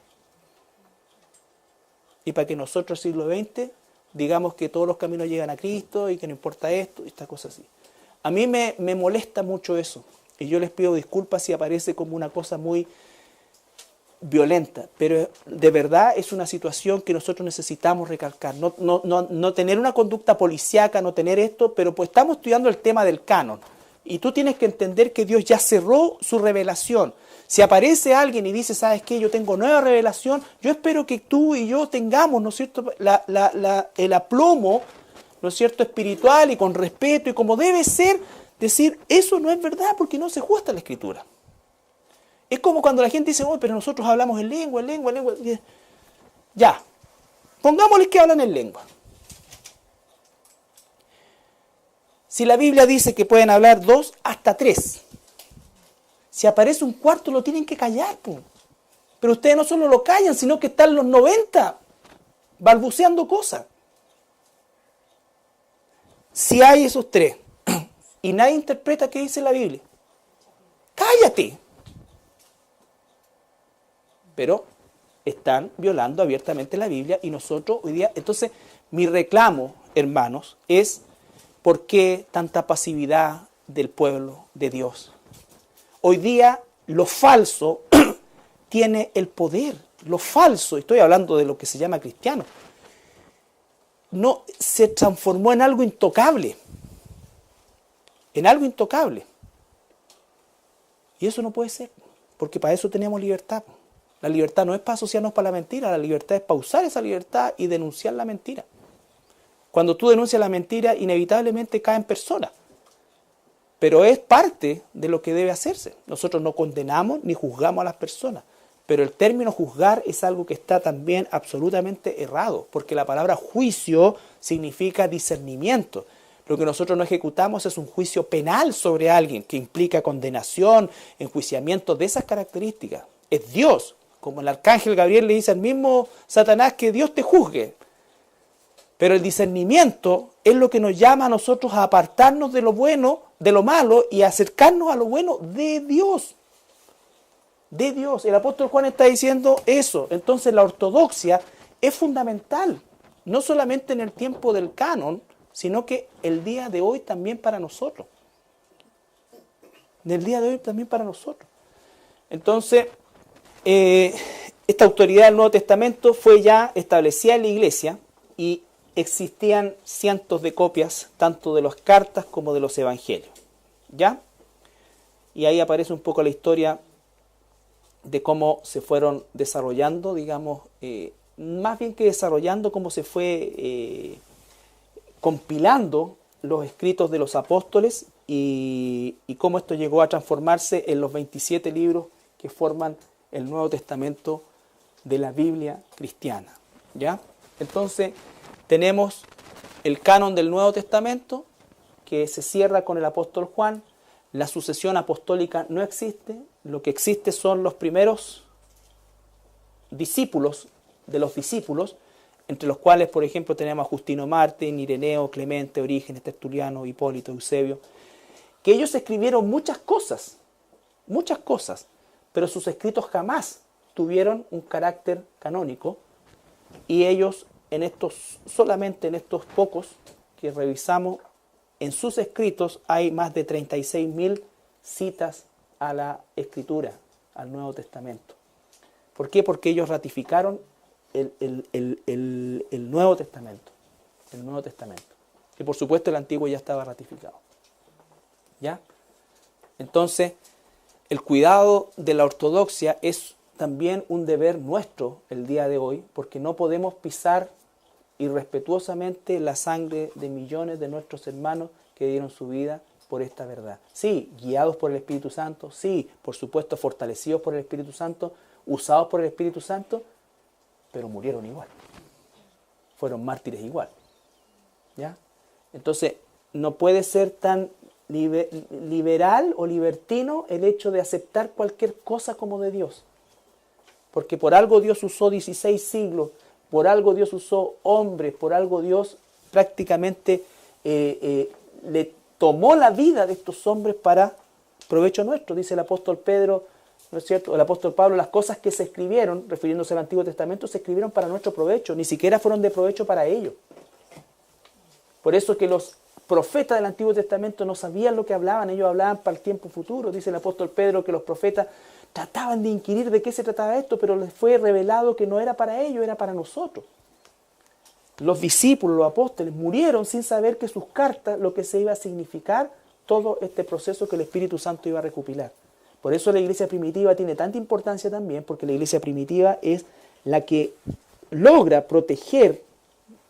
Y para que nosotros, siglo XX, digamos que todos los caminos llegan a Cristo y que no importa esto y estas cosas así. A mí me molesta mucho eso. Y yo les pido disculpas si aparece como una cosa muy violenta, pero de verdad es una situación que nosotros necesitamos recalcar. No tener una conducta policíaca, no tener esto, pero pues estamos estudiando el tema del canon. Y tú tienes que entender que Dios ya cerró su revelación. Si aparece alguien y dice, ¿sabes qué? Yo tengo nueva revelación, yo espero que tú y yo tengamos, ¿no es cierto?, el aplomo, ¿no es cierto?, espiritual y con respeto y como debe ser, decir, eso no es verdad porque no se ajusta a la Escritura. Es como cuando la gente dice, oh, pero nosotros hablamos en lengua. Ya, pongámosles que hablan en lengua. Si la Biblia dice que pueden hablar 2 hasta 3, si aparece un cuarto lo tienen que callar, pues. Pero ustedes no solo lo callan, sino que están los 90 balbuceando cosas. Si hay esos 3 y nadie interpreta qué dice la Biblia, cállate. Pero están violando abiertamente la Biblia y nosotros hoy día... Entonces, mi reclamo, hermanos, es ¿por qué tanta pasividad del pueblo de Dios? Hoy día lo falso tiene el poder. Lo falso, estoy hablando de lo que se llama cristiano, no se transformó en algo intocable. En algo intocable. Y eso no puede ser, porque para eso tenemos libertad. La libertad no es para asociarnos para la mentira, la libertad es para usar esa libertad y denunciar la mentira. Cuando tú denuncias la mentira, inevitablemente caen personas. Pero es parte de lo que debe hacerse. Nosotros no condenamos ni juzgamos a las personas. Pero el término juzgar es algo que está también absolutamente errado, porque la palabra juicio significa discernimiento. Lo que nosotros no ejecutamos es un juicio penal sobre alguien, que implica condenación, enjuiciamiento de esas características. Es Dios. Como el arcángel Gabriel le dice al mismo Satanás que Dios te juzgue. Pero el discernimiento es lo que nos llama a nosotros a apartarnos de lo bueno, de lo malo y a acercarnos a lo bueno de Dios. De Dios. El apóstol Juan está diciendo eso. Entonces la ortodoxia es fundamental. No solamente en el tiempo del canon, sino que el día de hoy también para nosotros. En el día de hoy también para nosotros. Entonces... esta autoridad del Nuevo Testamento fue ya establecida en la Iglesia y existían cientos de copias tanto de las cartas como de los evangelios. ¿Ya? Y ahí aparece un poco la historia de cómo se fueron desarrollando, digamos, más bien que desarrollando, cómo se fue compilando los escritos de los apóstoles y cómo esto llegó a transformarse en los 27 libros que forman el Nuevo Testamento de la Biblia cristiana. ¿Ya? Entonces, tenemos el canon del Nuevo Testamento, que se cierra con el apóstol Juan. La sucesión apostólica no existe. Lo que existe son los primeros discípulos de los discípulos, entre los cuales, por ejemplo, tenemos a Justino Marte, Ireneo, Clemente, Orígenes, Tertuliano, Hipólito, Eusebio, que ellos escribieron muchas cosas, pero sus escritos jamás tuvieron un carácter canónico y ellos solamente en estos pocos que revisamos, en sus escritos hay más de 36.000 citas a la Escritura, al Nuevo Testamento. ¿Por qué? Porque ellos ratificaron el Nuevo Testamento. El Nuevo Testamento. Y por supuesto el Antiguo ya estaba ratificado. ¿Ya? Entonces, el cuidado de la ortodoxia es también un deber nuestro el día de hoy, porque no podemos pisar irrespetuosamente la sangre de millones de nuestros hermanos que dieron su vida por esta verdad. Sí, guiados por el Espíritu Santo, sí, por supuesto, fortalecidos por el Espíritu Santo, usados por el Espíritu Santo, pero murieron igual. Fueron mártires igual. ¿Ya? Entonces, no puede ser tan liberal o libertino el hecho de aceptar cualquier cosa como de Dios. Porque por algo Dios usó 16 siglos, por algo Dios usó hombres, por algo Dios prácticamente le tomó la vida de estos hombres para provecho nuestro. Dice el apóstol Pedro, ¿no es cierto? El apóstol Pablo, las cosas que se escribieron, refiriéndose al Antiguo Testamento, se escribieron para nuestro provecho, ni siquiera fueron de provecho para ellos. Por eso que los profetas del Antiguo Testamento no sabían lo que hablaban, ellos hablaban para el tiempo futuro. Dice el apóstol Pedro que los profetas trataban de inquirir de qué se trataba esto, pero les fue revelado que no era para ellos, era para nosotros. Los discípulos, los apóstoles, murieron sin saber que sus cartas, lo que se iba a significar todo este proceso que el Espíritu Santo iba a recopilar. Por eso la iglesia primitiva tiene tanta importancia también, porque la iglesia primitiva es la que logra proteger,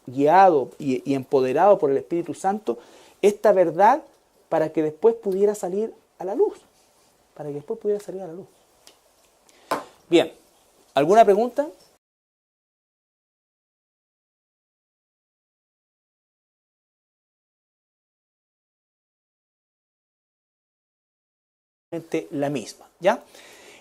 guiado y empoderado por el Espíritu Santo, esta verdad para que después pudiera salir a la luz. Para que después pudiera salir a la luz. Bien, ¿alguna pregunta? La misma, ¿ya?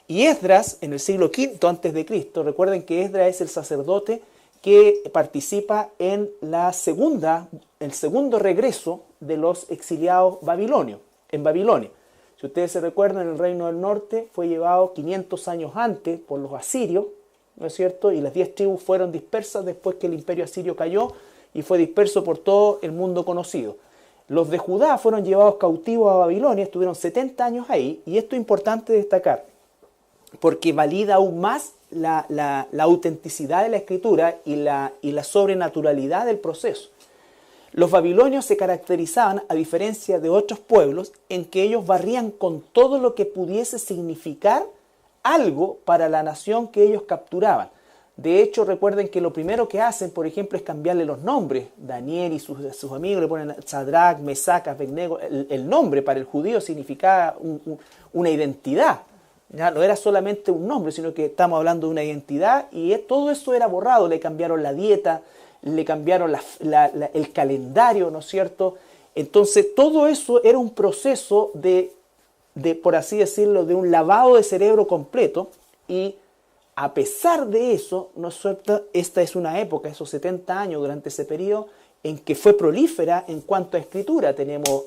Y Esdras, en el siglo V antes de Cristo, recuerden que Esdras es el sacerdote que participa en el segundo regreso de los exiliados babilonios, en Babilonia. Si ustedes se recuerdan, el reino del norte fue llevado 500 años antes por los asirios, ¿no es cierto? Y las 10 tribus fueron dispersas después que el imperio asirio cayó y fue disperso por todo el mundo conocido. Los de Judá fueron llevados cautivos a Babilonia, estuvieron 70 años ahí, y esto es importante destacar, porque valida aún más la autenticidad de la escritura y la sobrenaturalidad del proceso. Los babilonios se caracterizaban, a diferencia de otros pueblos, en que ellos barrían con todo lo que pudiese significar algo para la nación que ellos capturaban. De hecho, recuerden que lo primero que hacen, por ejemplo, es cambiarle los nombres. Daniel y sus amigos le ponen Sadrach, Mesach, Abednego. El nombre para el judío significaba una identidad. Ya no era solamente un nombre, sino que estamos hablando de una identidad, y todo eso era borrado. Le cambiaron la dieta, le cambiaron el calendario, ¿no es cierto? Entonces, todo eso era un proceso de, por así decirlo, de un lavado de cerebro completo. Y a pesar de eso, ¿no es cierto?, esta es una época, esos 70 años durante ese periodo, en que fue prolífera en cuanto a escritura. Tenemos,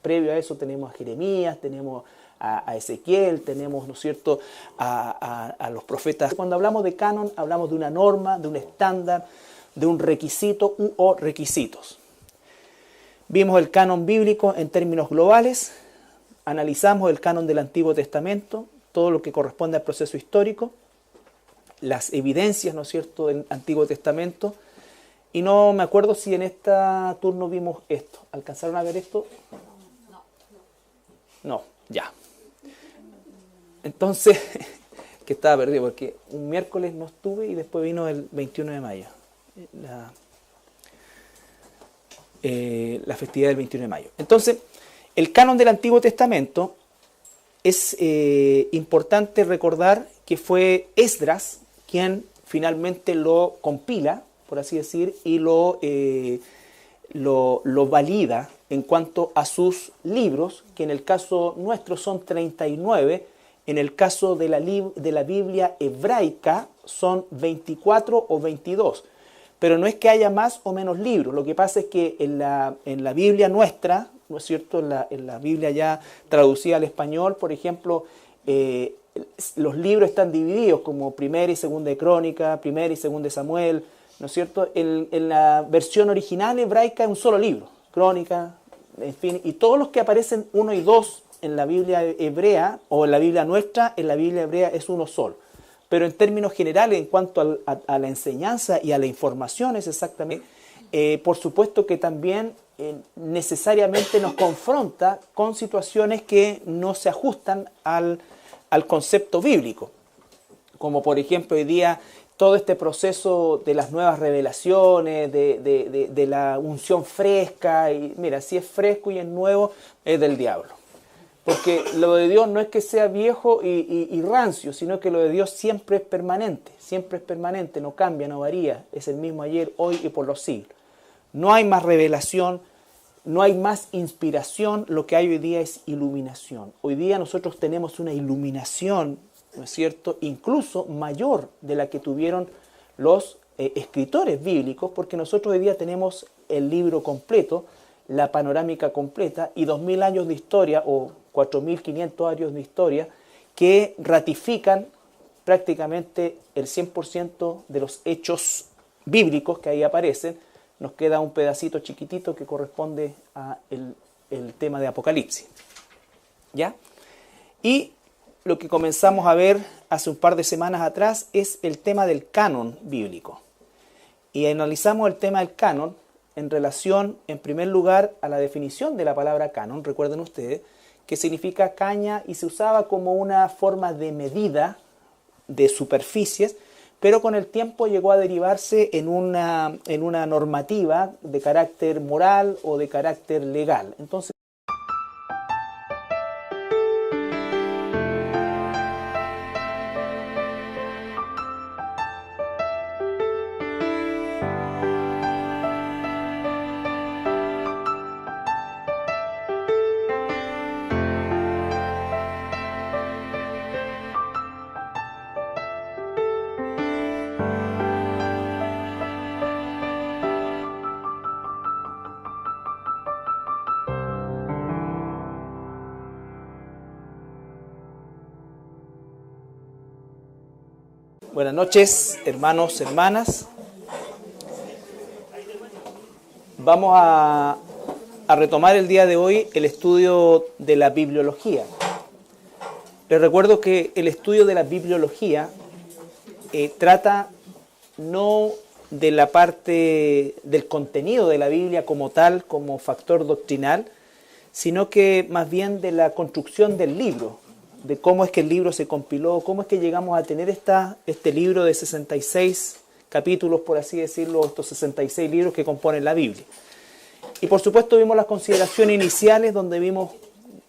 previo a eso tenemos a Jeremías, tenemos a Ezequiel, tenemos, ¿no es cierto?, a los profetas. Cuando hablamos de canon, hablamos de una norma, de un estándar, de un requisito o requisitos. Vimos el canon bíblico en términos globales, analizamos el canon del Antiguo Testamento, todo lo que corresponde al proceso histórico, las evidencias, ¿no es cierto?, del Antiguo Testamento, y no me acuerdo si en este turno vimos esto. ¿Alcanzaron a ver esto? No, ya. Entonces, que estaba perdido, porque un miércoles no estuve y después vino el 21 de mayo, la festividad del 21 de mayo. Entonces, el canon del Antiguo Testamento es importante recordar que fue Esdras quien finalmente lo compila, por así decir, y lo valida en cuanto a sus libros, que en el caso nuestro son 39, en el caso de la Biblia hebraica son 24 o 22. Pero no es que haya más o menos libros, lo que pasa es que en la Biblia nuestra, ¿no es cierto?, en la Biblia ya traducida al español, por ejemplo, los libros están divididos como Primera y Segunda de Crónica, Primera y Segunda de Samuel, ¿no es cierto? En la versión original hebraica es un solo libro, Crónica, en fin, y todos los que aparecen 1 y 2 en la Biblia hebrea o en la Biblia nuestra, en la Biblia hebrea es uno solo. Pero en términos generales, en cuanto a la enseñanza y a la información, es exactamente, por supuesto que también necesariamente nos confronta con situaciones que no se ajustan al concepto bíblico. Como por ejemplo hoy día todo este proceso de las nuevas revelaciones, de la unción fresca, y mira, si es fresco y es nuevo, es del diablo. Porque lo de Dios no es que sea viejo y rancio, sino que lo de Dios siempre es permanente, no cambia, no varía, es el mismo ayer, hoy y por los siglos. No hay más revelación, no hay más inspiración, lo que hay hoy día es iluminación. Hoy día nosotros tenemos una iluminación, ¿no es cierto?, incluso mayor de la que tuvieron los escritores bíblicos, porque nosotros hoy día tenemos el libro completo, la panorámica completa y 2000 años de historia o 4500 años de historia que ratifican prácticamente el 100% de los hechos bíblicos que ahí aparecen. Nos queda un pedacito chiquitito que corresponde a el tema de Apocalipsis. ¿Ya? Y lo que comenzamos a ver hace un par de semanas atrás es el tema del canon bíblico. Y analizamos el tema del canon en relación, en primer lugar, a la definición de la palabra canon, recuerden ustedes, que significa caña y se usaba como una forma de medida de superficies, pero con el tiempo llegó a derivarse en una normativa de carácter moral o de carácter legal. Entonces, buenas noches, hermanos, hermanas. Vamos a retomar el día de hoy el estudio de la bibliología. Les recuerdo que el estudio de la bibliología trata no de la parte del contenido de la Biblia como tal, como factor doctrinal, sino que más bien de la construcción del libro, de cómo es que el libro se compiló, cómo es que llegamos a tener este libro de 66 capítulos, por así decirlo, estos 66 libros que componen la Biblia. Y por supuesto vimos las consideraciones iniciales, donde vimos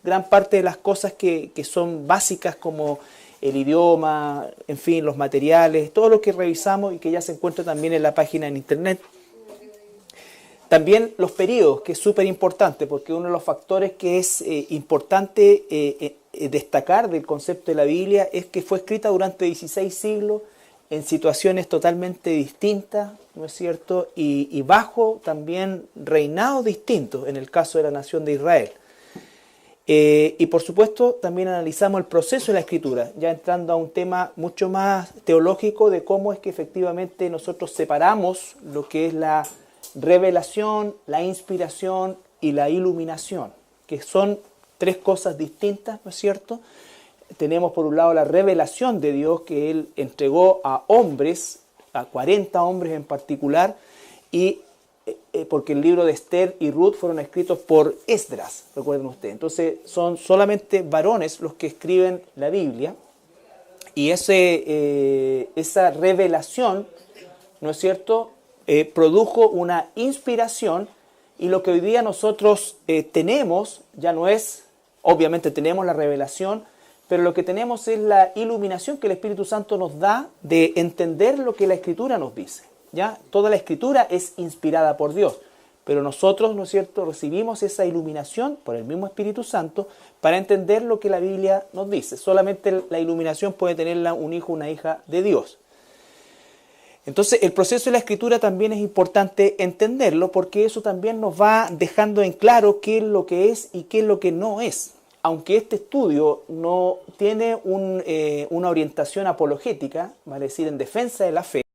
gran parte de las cosas que son básicas, como el idioma, en fin, los materiales, todo lo que revisamos y que ya se encuentra también en la página en internet. También los periodos, que es súper importante, porque uno de los factores que es importante destacar del concepto de la Biblia es que fue escrita durante 16 siglos en situaciones totalmente distintas, ¿no es cierto? Y bajo también reinados distintos, en el caso de la nación de Israel. Y por supuesto también analizamos el proceso de la escritura, ya entrando a un tema mucho más teológico de cómo es que efectivamente nosotros separamos lo que es la revelación, la inspiración y la iluminación, que son tres cosas distintas, ¿no es cierto? Tenemos por un lado la revelación de Dios que Él entregó a hombres, a 40 hombres en particular, y porque el libro de Esther y Ruth fueron escritos por Esdras, recuerden ustedes. Entonces son solamente varones los que escriben la Biblia, y esa revelación, ¿no es cierto?, produjo una inspiración, y lo que hoy día nosotros tenemos ya no es, obviamente tenemos la revelación, pero lo que tenemos es la iluminación que el Espíritu Santo nos da de entender lo que la Escritura nos dice. ¿Ya? Toda la Escritura es inspirada por Dios, pero nosotros, ¿no es cierto?, recibimos esa iluminación por el mismo Espíritu Santo para entender lo que la Biblia nos dice. Solamente la iluminación puede tenerla un hijo o una hija de Dios. Entonces, el proceso de la Escritura también es importante entenderlo, porque eso también nos va dejando en claro qué es lo que es y qué es lo que no es. aunque este estudio no tiene una orientación apologética, vale decir, en defensa de la fe,